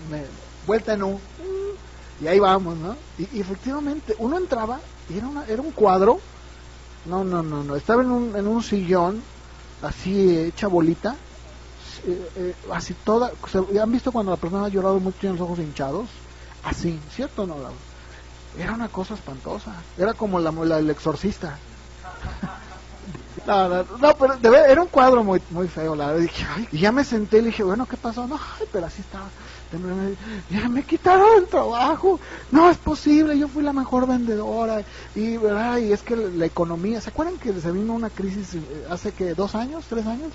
Vuelta en un, y ahí vamos, ¿no? Y efectivamente, uno entraba y era un cuadro, no, estaba en un sillón, así hecha bolita, así toda, ¿han visto cuando la persona ha llorado mucho y tiene los ojos hinchados? Así, ¿cierto o no, Laura? Era una cosa espantosa, era como el exorcista. No, pero era un cuadro muy feo, la verdad. Dije, ay, y ya me senté y le dije, bueno, ¿qué pasó? No, ay, pero así estaba. Ya me quitaron el trabajo, no es posible, yo fui la mejor vendedora. Y, ¿verdad? Y es que la economía, ¿se acuerdan que se vino una crisis hace que 2 años, 3 años?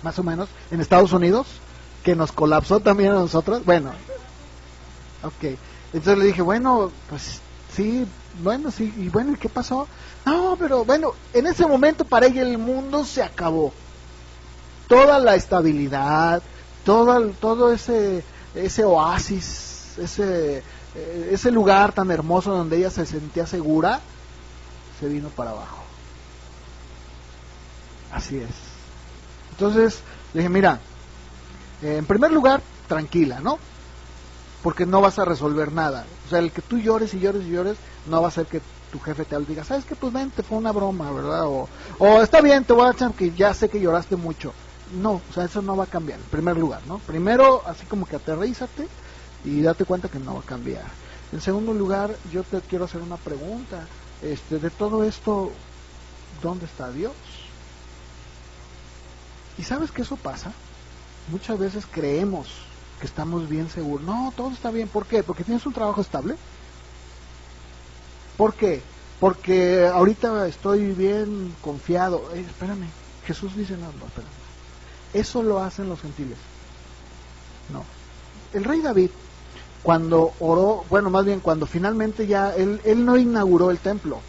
Más o menos, en Estados Unidos, que nos colapsó también a nosotros. Bueno, ok. Entonces le dije, bueno, pues sí, y bueno, ¿y qué pasó? No, pero bueno, en ese momento para ella el mundo se acabó. Toda la estabilidad, todo ese oasis, ese lugar tan hermoso donde ella se sentía segura, se vino para abajo. Así es. Entonces le dije, mira, en primer lugar, tranquila, ¿no? Porque no vas a resolver nada. O sea, el que tú llores y llores y llores no va a hacer que tu jefe te diga, ¿sabes qué? Pues vente, fue una broma, ¿verdad? O está bien, te voy a echar que ya sé que lloraste mucho. No, o sea, eso no va a cambiar, en primer lugar, ¿no? Primero, así como que aterrízate y date cuenta que no va a cambiar. En segundo lugar, yo te quiero hacer una pregunta. De todo esto, ¿dónde está Dios? ¿Y sabes que eso pasa? Muchas veces creemos que estamos bien seguros. No, todo está bien. ¿Por qué? ¿Porque tienes un trabajo estable? ¿Por qué? Porque ahorita estoy bien confiado. Espérame, Jesús dice, no, espérame. Eso lo hacen los gentiles. No. El rey David, cuando oró, bueno, más bien cuando finalmente ya, él no inauguró el templo,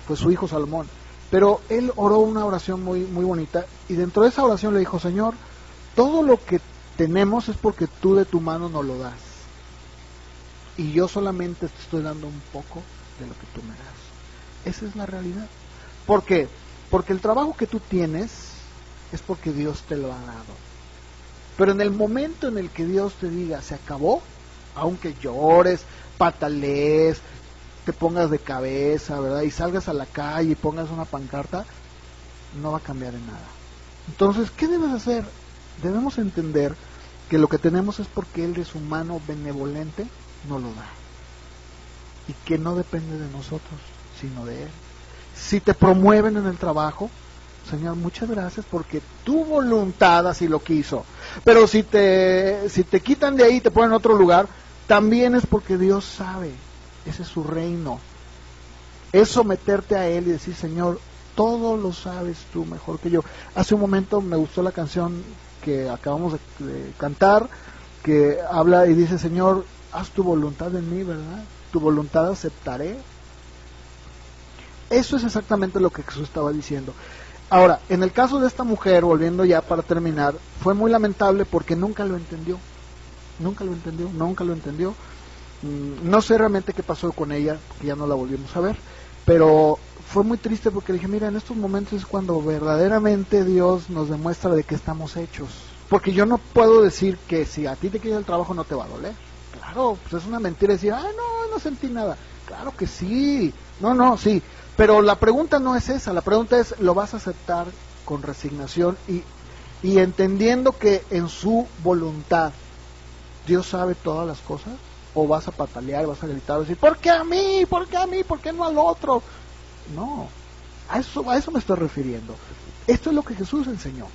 fue su hijo Salomón, pero él oró una oración muy bonita, y dentro de esa oración le dijo, Señor, todo lo que tenemos es porque tú de tu mano nos lo das, y yo solamente te estoy dando un poco de lo que tú me das. Esa es la realidad. ¿Por qué? Porque el trabajo que tú tienes es porque Dios te lo ha dado. Pero en el momento en el que Dios te diga, se acabó, aunque llores, patalees, te pongas de cabeza, ¿verdad? Y salgas a la calle y pongas una pancarta, no va a cambiar en nada. Entonces, ¿qué debes hacer? Debemos entender que lo que tenemos es porque Él de su mano benevolente nos lo da. Y que no depende de nosotros, sino de Él. Si te promueven en el trabajo, Señor, muchas gracias porque tu voluntad así lo quiso. Pero si te quitan de ahí y te ponen en otro lugar, también es porque Dios sabe. Ese es su reino. Es someterte a Él y decir, Señor, todo lo sabes tú mejor que yo. Hace un momento me gustó la canción que acabamos de cantar, que habla y dice, Señor, haz tu voluntad en mí, ¿verdad? Tu voluntad aceptaré. Eso es exactamente lo que Jesús estaba diciendo. Ahora, en el caso de esta mujer, volviendo ya para terminar, fue muy lamentable porque nunca lo entendió. No sé realmente qué pasó con ella, porque ya no la volvimos a ver, pero fue muy triste porque le dije, mira, en estos momentos es cuando verdaderamente Dios nos demuestra de qué estamos hechos. Porque yo no puedo decir que si a ti te queda el trabajo no te va a doler. Claro, pues es una mentira decir, no sentí nada. Claro que sí, sí. Pero la pregunta no es esa, la pregunta es, ¿lo vas a aceptar con resignación y entendiendo que en su voluntad Dios sabe todas las cosas? ¿O vas a patalear, vas a gritar, vas a decir, ¿por qué a mí? ¿Por qué a mí? ¿Por qué no al otro? No, a eso me estoy refiriendo. Esto es lo que Jesús enseñó.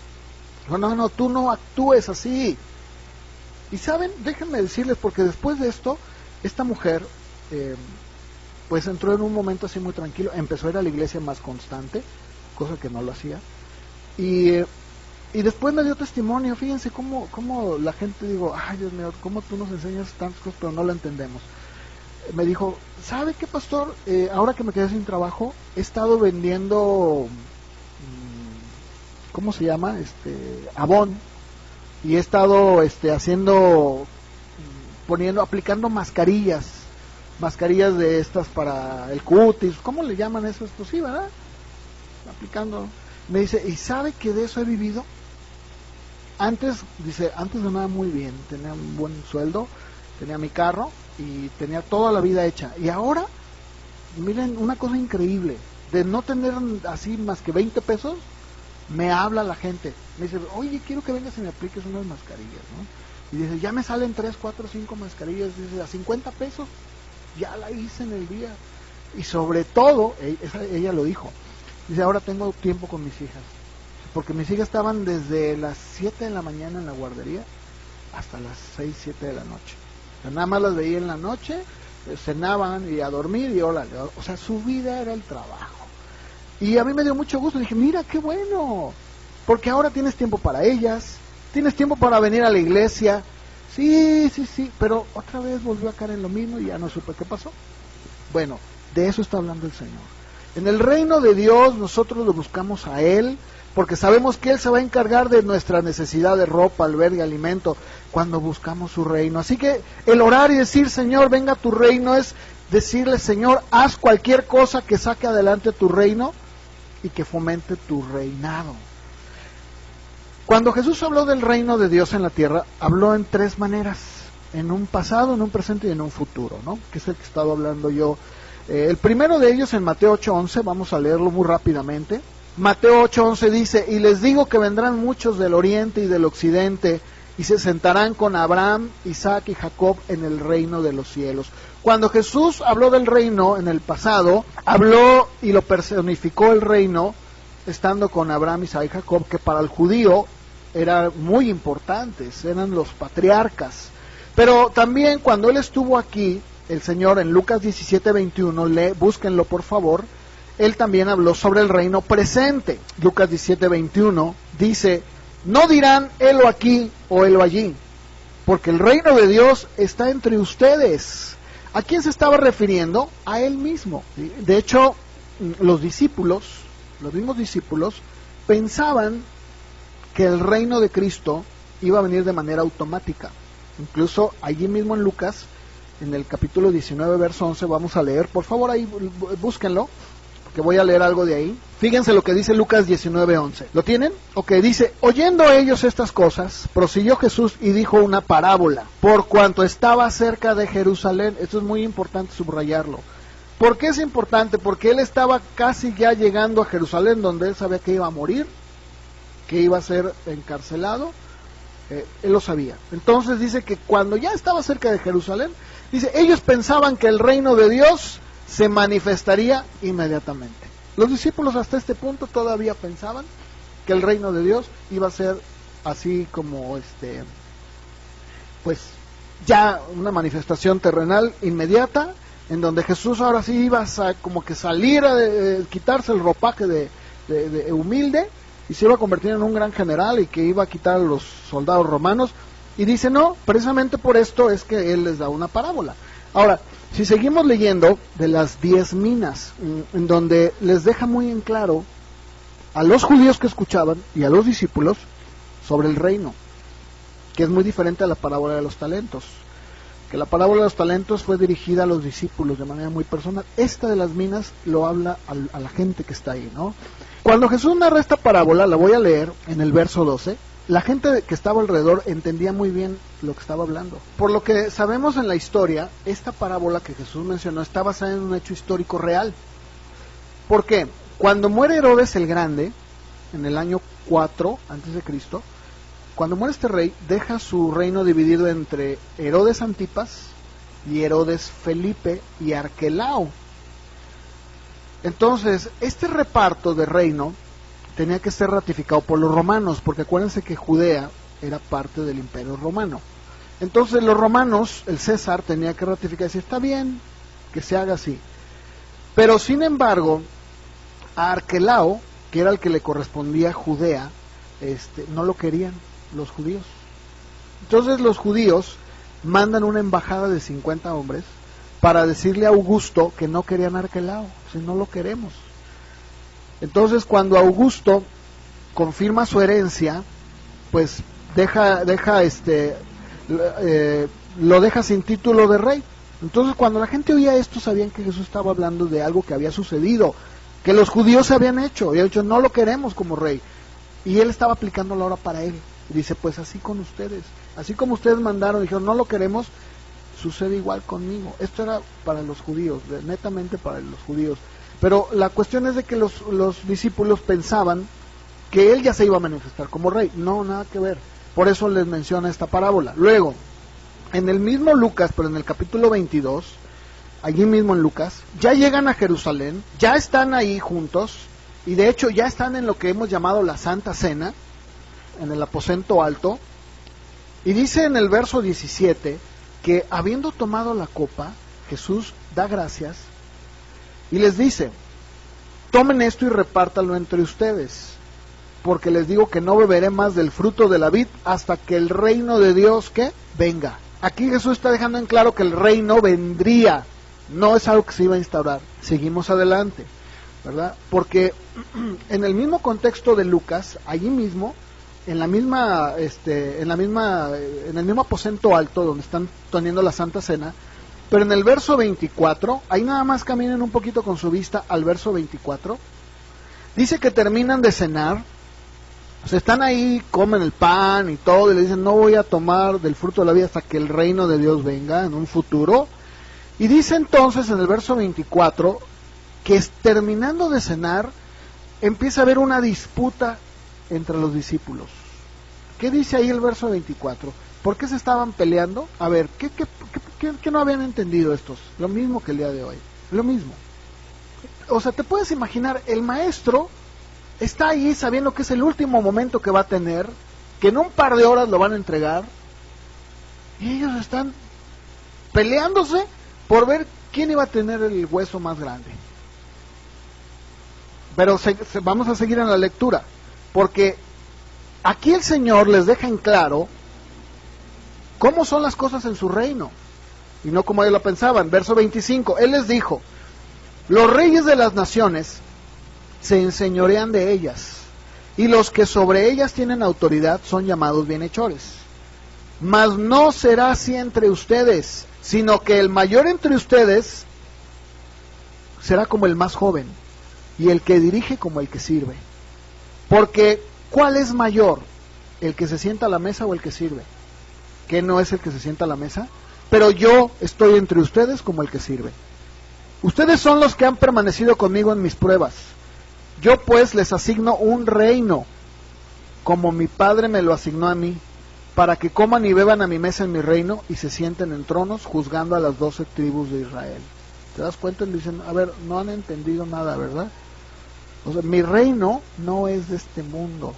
No, tú no actúes así. Y saben, déjenme decirles, porque después de esto, esta mujer, pues entró en un momento así muy tranquilo, empezó a ir a la iglesia más constante, cosa que no lo hacía, y después me dio testimonio. Fíjense cómo la gente, digo, ay Dios mío, cómo tú nos enseñas tantas cosas pero no lo entendemos. Me dijo, ¿sabe qué, pastor? Ahora que me quedé sin trabajo, he estado vendiendo, ¿cómo se llama? Avon, y he estado aplicando mascarillas de estas para el cutis, ¿cómo le llaman eso? Pues sí, ¿verdad? Aplicando. Me dice, ¿y sabe que de eso he vivido? Antes ganaba muy bien, tenía un buen sueldo, tenía mi carro y tenía toda la vida hecha. Y ahora, miren, una cosa increíble, de no tener así más que 20 pesos, me habla la gente, me dice, oye, quiero que vengas y me apliques unas mascarillas, ¿no? Y dice, ya me salen 3, 4, 5 mascarillas, dice, a 50 pesos, ya la hice en el día. Y sobre todo, ella lo dijo, dice, ahora tengo tiempo con mis hijas, porque mis hijas estaban desde las 7 de la mañana en la guardería hasta las 6, 7 de la noche. O sea, nada más las veía en la noche, cenaban y a dormir y órale. O sea, su vida era el trabajo. Y a mí me dio mucho gusto, dije, mira, qué bueno, porque ahora tienes tiempo para ellas, tienes tiempo para venir a la iglesia. Sí, pero otra vez volvió a caer en lo mismo y ya no supe qué pasó. Bueno, de eso está hablando el Señor. En el reino de Dios nosotros lo buscamos a Él, porque sabemos que Él se va a encargar de nuestra necesidad de ropa, albergue, alimento, cuando buscamos su reino. Así que el orar y decir, Señor, venga a tu reino, es decirle, Señor, haz cualquier cosa que saque adelante tu reino y que fomente tu reinado. Cuando Jesús habló del reino de Dios en la tierra, habló en 3 maneras, en un pasado, en un presente y en un futuro, ¿no? Que es el que he estado hablando yo. El primero de ellos en Mateo 8:11, vamos a leerlo muy rápidamente. Mateo 8:11 dice, y les digo que vendrán muchos del oriente y del occidente, y se sentarán con Abraham, Isaac y Jacob en el reino de los cielos. Cuando Jesús habló del reino en el pasado, habló y lo personificó el reino, estando con Abraham, Isaac y Jacob, que para el judío eran muy importantes, eran los patriarcas. Pero también cuando Él estuvo aquí, el Señor, en Lucas 17:21, búsquenlo por favor, Él también habló sobre el reino presente. Lucas 17:21 dice, no dirán, helo aquí o helo allí, porque el reino de Dios está entre ustedes. ¿A quién se estaba refiriendo? A Él mismo. De hecho, los mismos discípulos, pensaban que el reino de Cristo iba a venir de manera automática. Incluso allí mismo en Lucas, en el capítulo 19, verso 11, vamos a leer, por favor ahí búsquenlo, porque voy a leer algo de ahí. Fíjense lo que dice Lucas 19:11. ¿Lo tienen? Ok, dice, oyendo ellos estas cosas, prosiguió Jesús y dijo una parábola, por cuanto estaba cerca de Jerusalén. Esto es muy importante subrayarlo. ¿Por qué es importante? Porque Él estaba casi ya llegando a Jerusalén, donde Él sabía que iba a morir, que iba a ser encarcelado. Él lo sabía. Entonces dice que cuando ya estaba cerca de Jerusalén, dice, ellos pensaban que el reino de Dios se manifestaría inmediatamente. Los discípulos hasta este punto todavía pensaban que el reino de Dios iba a ser así como pues ya una manifestación terrenal inmediata, en donde Jesús ahora sí iba a como que salir a quitarse el ropaje de humilde, y se iba a convertir en un gran general y que iba a quitar a los soldados romanos. Y dice, no, precisamente por esto es que Él les da una parábola. Ahora, si seguimos leyendo de las 10 minas, en donde les deja muy en claro a los judíos que escuchaban y a los discípulos sobre el reino, que es muy diferente a la parábola de los talentos. que la parábola de los talentos fue dirigida a los discípulos de manera muy personal. Esta de las minas lo habla a la gente que está ahí, ¿no? Cuando Jesús narra esta parábola, la voy a leer en el verso 12, la gente que estaba alrededor entendía muy bien lo que estaba hablando. Por lo que sabemos en la historia, esta parábola que Jesús mencionó está basada en un hecho histórico real. ¿Por qué? Cuando muere Herodes el Grande, en el año 4 a.C., cuando muere este rey, deja su reino dividido entre Herodes Antipas y Herodes Felipe y Arquelao. Entonces, este reparto de reino tenía que ser ratificado por los romanos, porque acuérdense que Judea era parte del Imperio Romano. Entonces los romanos, el César, tenía que ratificar y decir, está bien que se haga así. Pero sin embargo, a Arquelao, que era el que le correspondía a Judea, no lo querían los judíos. Entonces los judíos mandan una embajada de 50 hombres para decirle a Augusto que no querían a Arquelao, si no lo queremos. Entonces cuando Augusto confirma su herencia, pues lo deja sin título de rey. Entonces cuando la gente oía esto, sabían que Jesús estaba hablando de algo que había sucedido, que los judíos se habían hecho, y habían dicho, no lo queremos como rey. Y él estaba aplicándolo ahora para él. Y dice, pues así con ustedes, así como ustedes mandaron, dijeron, no lo queremos, sucede igual conmigo. Esto era para los judíos, netamente para los judíos. Pero la cuestión es de que los discípulos pensaban que él ya se iba a manifestar como rey. No, nada que ver. Por eso les menciona esta parábola. Luego, en el mismo Lucas, pero en el capítulo 22, allí mismo en Lucas, ya llegan a Jerusalén, ya están ahí juntos, y de hecho ya están en lo que hemos llamado la Santa Cena, en el aposento alto, y dice en el verso 17, que habiendo tomado la copa, Jesús da gracias, y les dice, tomen esto y repártanlo entre ustedes, porque les digo que no beberé más del fruto de la vid hasta que el reino de Dios, ¿qué? Venga. Aquí Jesús está dejando en claro que el reino vendría, no es algo que se iba a instaurar. Seguimos adelante, ¿verdad? Porque en el mismo contexto de Lucas, allí mismo, en el mismo aposento alto donde están teniendo la Santa Cena, pero en el verso 24, ahí nada más caminen un poquito con su vista al verso 24, dice que terminan de cenar, o sea, están ahí, comen el pan y todo, y le dicen, no voy a tomar del fruto de la vida hasta que el reino de Dios venga en un futuro. Y dice entonces en el verso 24, que terminando de cenar, empieza a haber una disputa entre los discípulos. ¿Qué dice ahí el verso 24? ¿Por qué se estaban peleando? A ver, ¿qué no habían entendido estos? Lo mismo que el día de hoy, lo mismo. O sea, te puedes imaginar, el maestro está ahí sabiendo que es el último momento que va a tener, que en un par de horas lo van a entregar, y ellos están peleándose por ver quién iba a tener el hueso más grande. Pero vamos a seguir en la lectura, porque aquí el Señor les deja en claro cómo son las cosas en su reino, y no como ellos lo pensaban. Verso 25, Él les dijo, los reyes de las naciones se enseñorean de ellas, y los que sobre ellas tienen autoridad son llamados bienhechores. Mas no será así entre ustedes, sino que el mayor entre ustedes será como el más joven, y el que dirige como el que sirve. Porque, ¿cuál es mayor? ¿El que se sienta a la mesa o el que sirve? ¿Qué no es el que se sienta a la mesa? Pero yo estoy entre ustedes como el que sirve. Ustedes son los que han permanecido conmigo en mis pruebas. Yo pues les asigno un reino, como mi Padre me lo asignó a mí, para que coman y beban a mi mesa en mi reino y se sienten en tronos juzgando a las 12 tribus de Israel. ¿Te das cuenta? Le dicen, a ver, no han entendido nada, ¿verdad? O sea, mi reino no es de este mundo,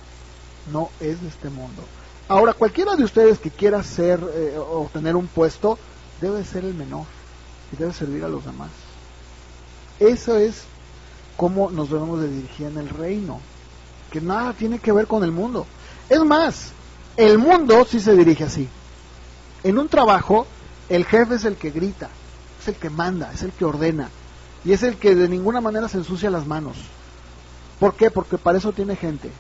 no es de este mundo. Ahora, cualquiera de ustedes que quiera ser o tener un puesto, debe ser el menor y debe servir a los demás. Eso es cómo nos debemos de dirigir en el reino, que nada tiene que ver con el mundo. Es más, el mundo sí se dirige así. En un trabajo, el jefe es el que grita, es el que manda, es el que ordena, y es el que de ninguna manera se ensucia las manos. ¿Por qué? Porque para eso tiene gente.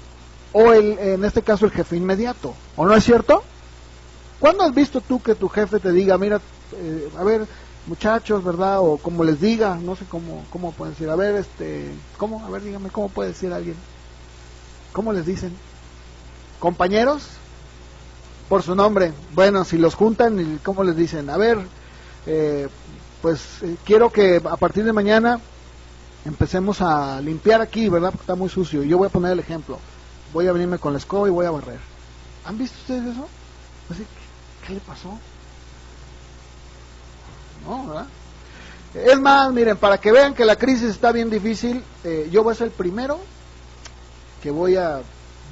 O en este caso el jefe inmediato, ¿o no es cierto? ¿Cuándo has visto tú que tu jefe te diga, mira, a ver, muchachos, ¿verdad? O como les diga, no sé cómo pueden decir. A ver, ¿cómo? A ver, dígame, ¿cómo puede decir alguien? ¿Cómo les dicen? ¿Compañeros? Por su nombre. Bueno, si los juntan, ¿cómo les dicen? A ver, quiero que a partir de mañana empecemos a limpiar aquí, ¿verdad? Porque está muy sucio. Yo voy a poner el ejemplo. Voy a venirme con la escoba y voy a barrer. ¿Han visto ustedes eso? Así, ¿qué le pasó? No, ¿verdad? Es más, miren, para que vean que la crisis está bien difícil, yo voy a ser el primero que voy a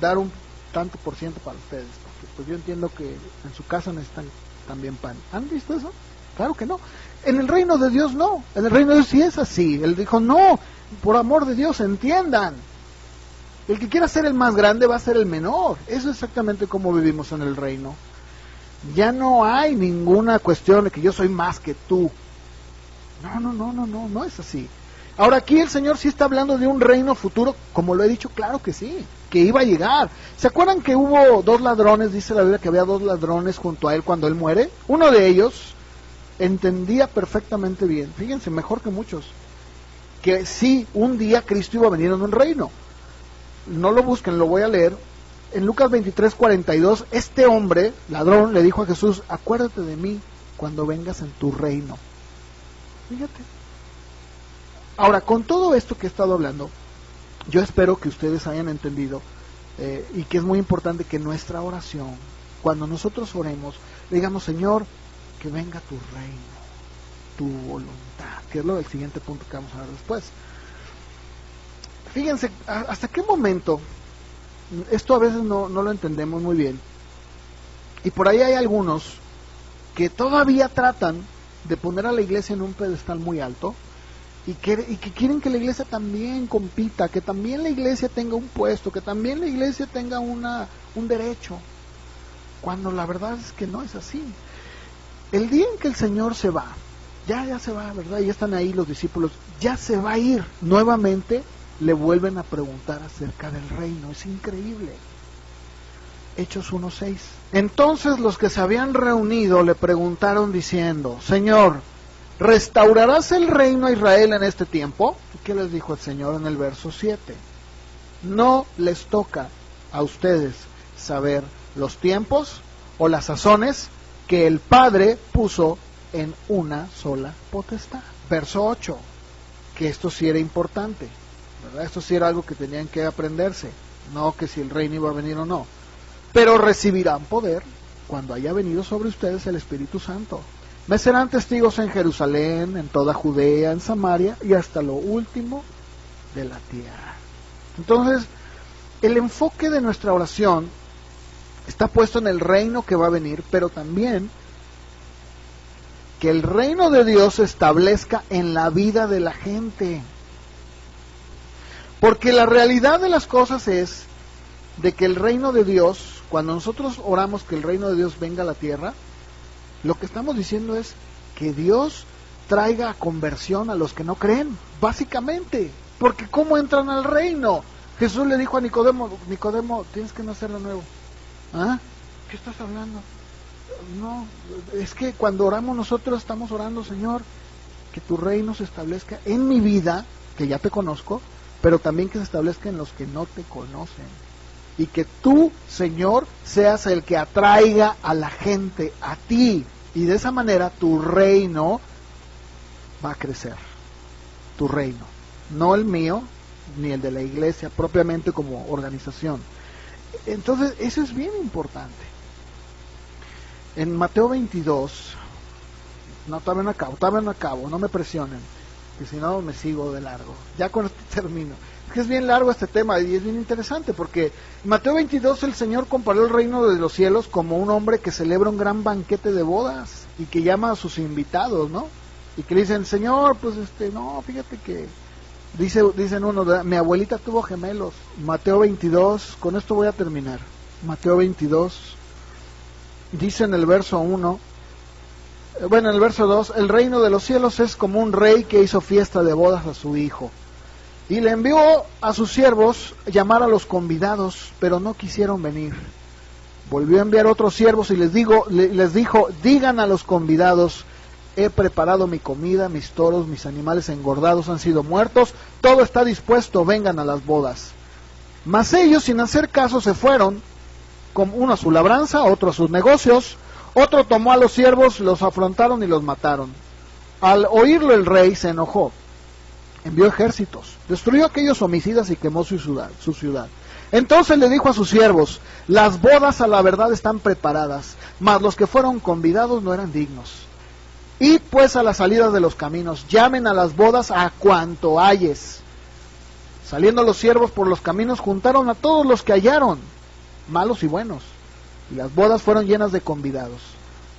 dar un tanto por ciento para ustedes, porque pues yo entiendo que en su casa necesitan también pan. ¿Han visto eso? Claro que no. En el reino de Dios no. En el reino de Dios sí es así. Él dijo, no, por amor de Dios, entiendan. El que quiera ser el más grande va a ser el menor. Eso es exactamente como vivimos en el reino. Ya no hay ninguna cuestión de que yo soy más que tú. No es así. Ahora aquí el Señor sí está hablando de un reino futuro, como lo he dicho, claro que sí, que iba a llegar. ¿Se acuerdan que hubo 2 ladrones? Dice la Biblia que había 2 ladrones junto a él cuando él muere. Uno de ellos entendía perfectamente bien, fíjense, mejor que muchos, que sí, un día Cristo iba a venir en un reino. No lo busquen, lo voy a leer. En Lucas 23:42, este hombre, ladrón, le dijo a Jesús, acuérdate de mí cuando vengas en tu reino. Fíjate. Ahora, con todo esto que he estado hablando, yo espero que ustedes hayan entendido y que es muy importante que nuestra oración, cuando nosotros oremos, digamos, Señor, que venga tu reino, tu voluntad, que es lo del siguiente punto que vamos a ver después. Fíjense, ¿hasta qué momento? Esto a veces no lo entendemos muy bien. Y por ahí hay algunos que todavía tratan de poner a la iglesia en un pedestal muy alto y que quieren que la iglesia también compita, que también la iglesia tenga un puesto, que también la iglesia tenga un derecho, cuando la verdad es que no es así. El día en que el Señor se va, ya se va, ¿verdad? Ya están ahí los discípulos, ya se va a ir. Nuevamente le vuelven a preguntar acerca del reino, es increíble. Hechos 1:6. Entonces los que se habían reunido le preguntaron diciendo, Señor, ¿restaurarás el reino a Israel en este tiempo? ¿Y qué les dijo el Señor en el verso 7? No les toca a ustedes saber los tiempos o las sazones que el Padre puso en una sola potestad. Verso 8, que esto sí era importante, ¿verdad? Esto sí era algo que tenían que aprenderse, no que si el reino iba a venir o no. Pero recibirán poder cuando haya venido sobre ustedes el Espíritu Santo. Me serán testigos en Jerusalén, en toda Judea, en Samaria y hasta lo último de la tierra. Entonces, el enfoque de nuestra oración está puesto en el reino que va a venir, pero también que el reino de Dios se establezca en la vida de la gente. Porque la realidad de las cosas es de que el reino de Dios, cuando nosotros oramos que el reino de Dios venga a la tierra, lo que estamos diciendo es que Dios traiga conversión a los que no creen, básicamente. Porque ¿cómo entran al reino? Jesús le dijo a Nicodemo, tienes que nacer de nuevo. ¿Ah? ¿Qué estás hablando? No, es que cuando oramos nosotros estamos orando, Señor, que tu reino se establezca en mi vida, que ya te conozco, pero también que se establezca en los que no te conocen. Y que tú, Señor, seas el que atraiga a la gente a ti. Y de esa manera tu reino va a crecer. Tu reino. No el mío, ni el de la iglesia propiamente como organización. Entonces, eso es bien importante. En Mateo 22, todavía no acabo, no me presionen, que si no me sigo de largo. Ya con esto termino. Es que es bien largo este tema y es bien interesante porque en Mateo 22 el Señor comparó el reino de los cielos como un hombre que celebra un gran banquete de bodas y que llama a sus invitados, ¿no? Y que le dicen, Señor, pues no, fíjate que dicen uno, mi abuelita tuvo gemelos. Mateo 22, con esto voy a terminar. Mateo 22 dice en el verso 1, en el verso 2, el reino de los cielos es como un rey que hizo fiesta de bodas a su hijo. Y le envió a sus siervos llamar a los convidados, pero no quisieron venir. Volvió a enviar otros siervos y les dijo, digan a los convidados he preparado mi comida, mis toros, mis animales engordados han sido muertos, todo está dispuesto, vengan a las bodas. Mas ellos, sin hacer caso, se fueron, uno a su labranza, otro a sus negocios. Otro tomó a los siervos, los afrontaron y los mataron. Al oírlo el rey se enojó, envió ejércitos, destruyó a aquellos homicidas y quemó su ciudad. Entonces le dijo a sus siervos: las bodas a la verdad están preparadas, mas los que fueron convidados no eran dignos. Id pues a las salidas de los caminos, llamen a las bodas a cuanto halles. Saliendo los siervos por los caminos, juntaron a todos los que hallaron, malos y buenos, y las bodas fueron llenas de convidados.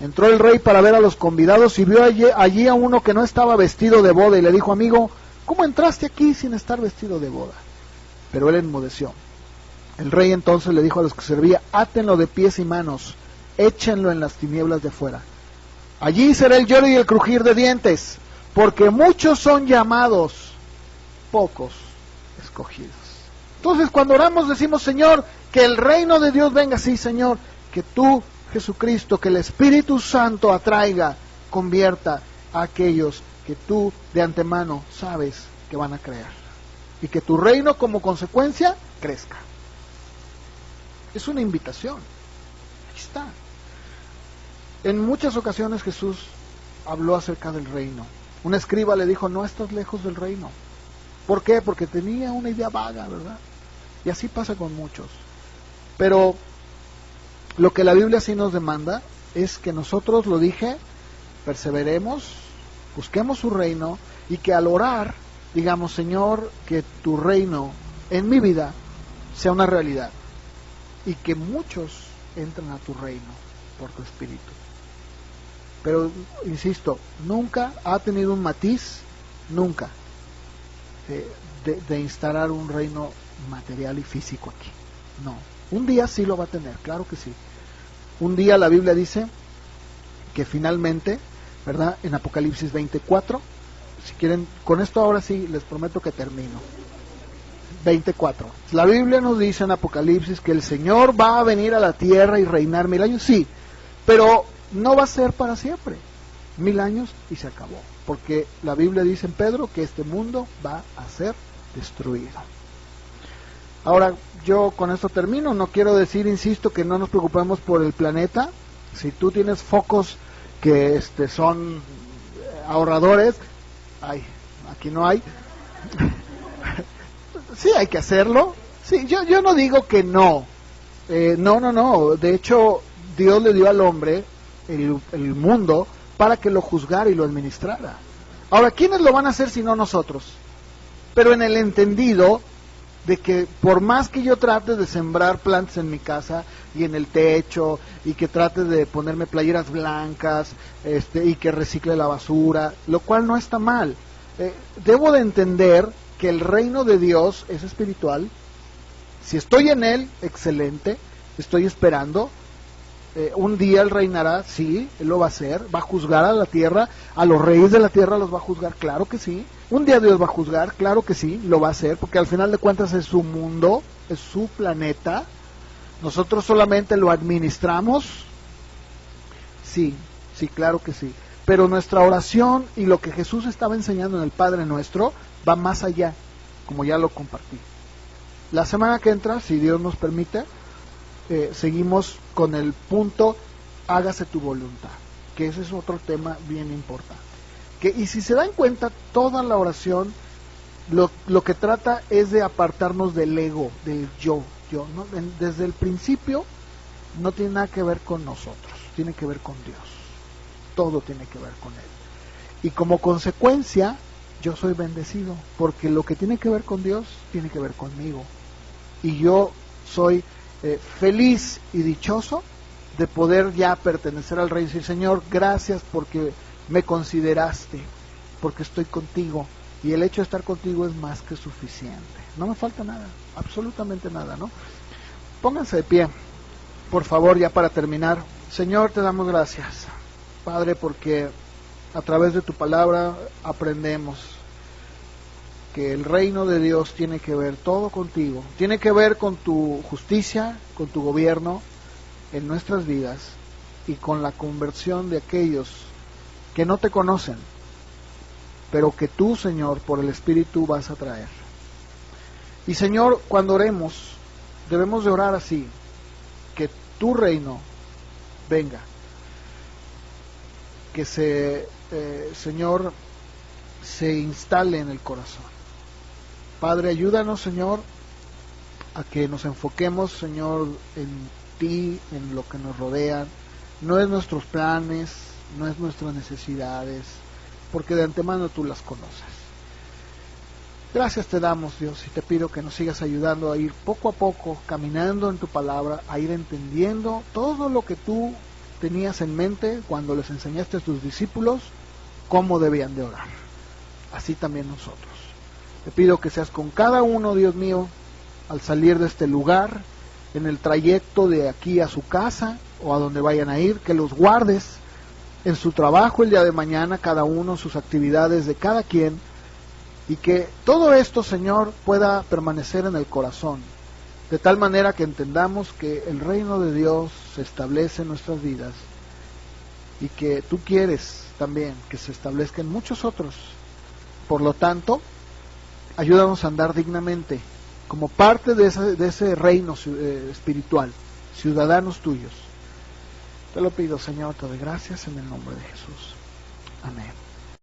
Entró el rey para ver a los convidados y vio allí a uno que no estaba vestido de boda, y le dijo: amigo, ¿cómo entraste aquí sin estar vestido de boda? Pero él enmudeció. El rey entonces le dijo a los que servía: átenlo de pies y manos, échenlo en las tinieblas de fuera. Allí será el lloro y el crujir de dientes, porque muchos son llamados, pocos escogidos. Entonces, cuando oramos decimos: Señor, que el reino de Dios venga. Sí, Señor, que tú, Jesucristo, que el Espíritu Santo atraiga, convierta a aquellos que tú de antemano sabes que van a creer, y que tu reino como consecuencia crezca. Es una invitación. Aquí está. En muchas ocasiones Jesús habló acerca del reino. Un escriba le dijo: no estás lejos del reino. ¿Por qué? Porque tenía una idea vaga, ¿verdad? Y así pasa con muchos. Pero lo que la Biblia sí nos demanda es que nosotros, lo dije, perseveremos, busquemos su reino, y que al orar digamos: Señor, que tu reino en mi vida sea una realidad, y que muchos entren a tu reino por tu Espíritu. Pero, insisto, nunca ha tenido un matiz, nunca, de instalar un reino material y físico aquí. No, un día sí lo va a tener, claro que sí. Un día la Biblia dice que finalmente, ¿verdad? En Apocalipsis 24, si quieren, con esto ahora sí les prometo que termino. 24. La Biblia nos dice en Apocalipsis que el Señor va a venir a la tierra y reinar 1000 años, sí, pero no va a ser para siempre. 1000 años y se acabó, porque la Biblia dice en Pedro que este mundo va a ser destruido. Ahora, yo con esto termino. No quiero decir, insisto, que no nos preocupemos por el planeta. Si tú tienes focos que son ahorradores, aquí no hay. Sí, hay que hacerlo. Sí, yo no digo que no. No. De hecho, Dios le dio al hombre el mundo para que lo juzgara y lo administrara. Ahora, ¿quiénes lo van a hacer si no nosotros? Pero en el entendido de que por más que yo trate de sembrar plantas en mi casa y en el techo, y que trate de ponerme playeras blancas, y que recicle la basura, lo cual no está mal, debo de entender que el reino de Dios es espiritual. Si estoy en él, excelente, estoy esperando. Un día él reinará, sí, él lo va a hacer, va a juzgar a la tierra, a los reyes de la tierra los va a juzgar, claro que sí. Un día Dios va a juzgar, claro que sí, lo va a hacer, porque al final de cuentas es su mundo, es su planeta. Nosotros solamente lo administramos. Sí, claro que sí. Pero nuestra oración y lo que Jesús estaba enseñando en el Padre Nuestro va más allá, como ya lo compartí. La semana que entra, si Dios nos permite, seguimos con el punto: hágase tu voluntad, que ese es otro tema bien importante. Y si se dan cuenta, toda la oración lo que trata es de apartarnos del ego, del yo, ¿no? Desde el principio no tiene nada que ver con nosotros, tiene que ver con Dios. Todo tiene que ver con Él. Y como consecuencia, yo soy bendecido, porque lo que tiene que ver con Dios tiene que ver conmigo. Y yo soy feliz y dichoso de poder ya pertenecer al Rey y decir: Señor, gracias porque me consideraste, porque estoy contigo, y el hecho de estar contigo es más que suficiente. No me falta nada, absolutamente nada, ¿no? Pónganse de pie, por favor, ya para terminar. Señor, te damos gracias, Padre, porque a través de tu palabra aprendemos que el reino de Dios tiene que ver todo contigo, tiene que ver con tu justicia, con tu gobierno en nuestras vidas, y con la conversión de aquellos que no te conocen, pero que tú, Señor, por el Espíritu vas a traer. Y Señor, cuando oremos, debemos de orar así, que tu reino venga, que Señor, se instale en el corazón. Padre, ayúdanos, Señor, a que nos enfoquemos, Señor, en ti, en lo que nos rodea, no es nuestros planes, no es nuestras necesidades, porque de antemano tú las conoces. Gracias te damos, Dios, y te pido que nos sigas ayudando a ir poco a poco, caminando en tu palabra, a ir entendiendo todo lo que tú tenías en mente cuando les enseñaste a tus discípulos cómo debían de orar. Así también nosotros. Te pido que seas con cada uno, Dios mío, al salir de este lugar, en el trayecto de aquí a su casa o a donde vayan a ir, que los guardes en su trabajo el día de mañana, cada uno, sus actividades de cada quien, y que todo esto, Señor, pueda permanecer en el corazón, de tal manera que entendamos que el reino de Dios se establece en nuestras vidas y que tú quieres también que se establezca en muchos otros. Por lo tanto, ayúdanos a andar dignamente como parte de ese reino espiritual, ciudadanos tuyos. Te lo pido, Señor, te doy gracias en el nombre de Jesús. Amén.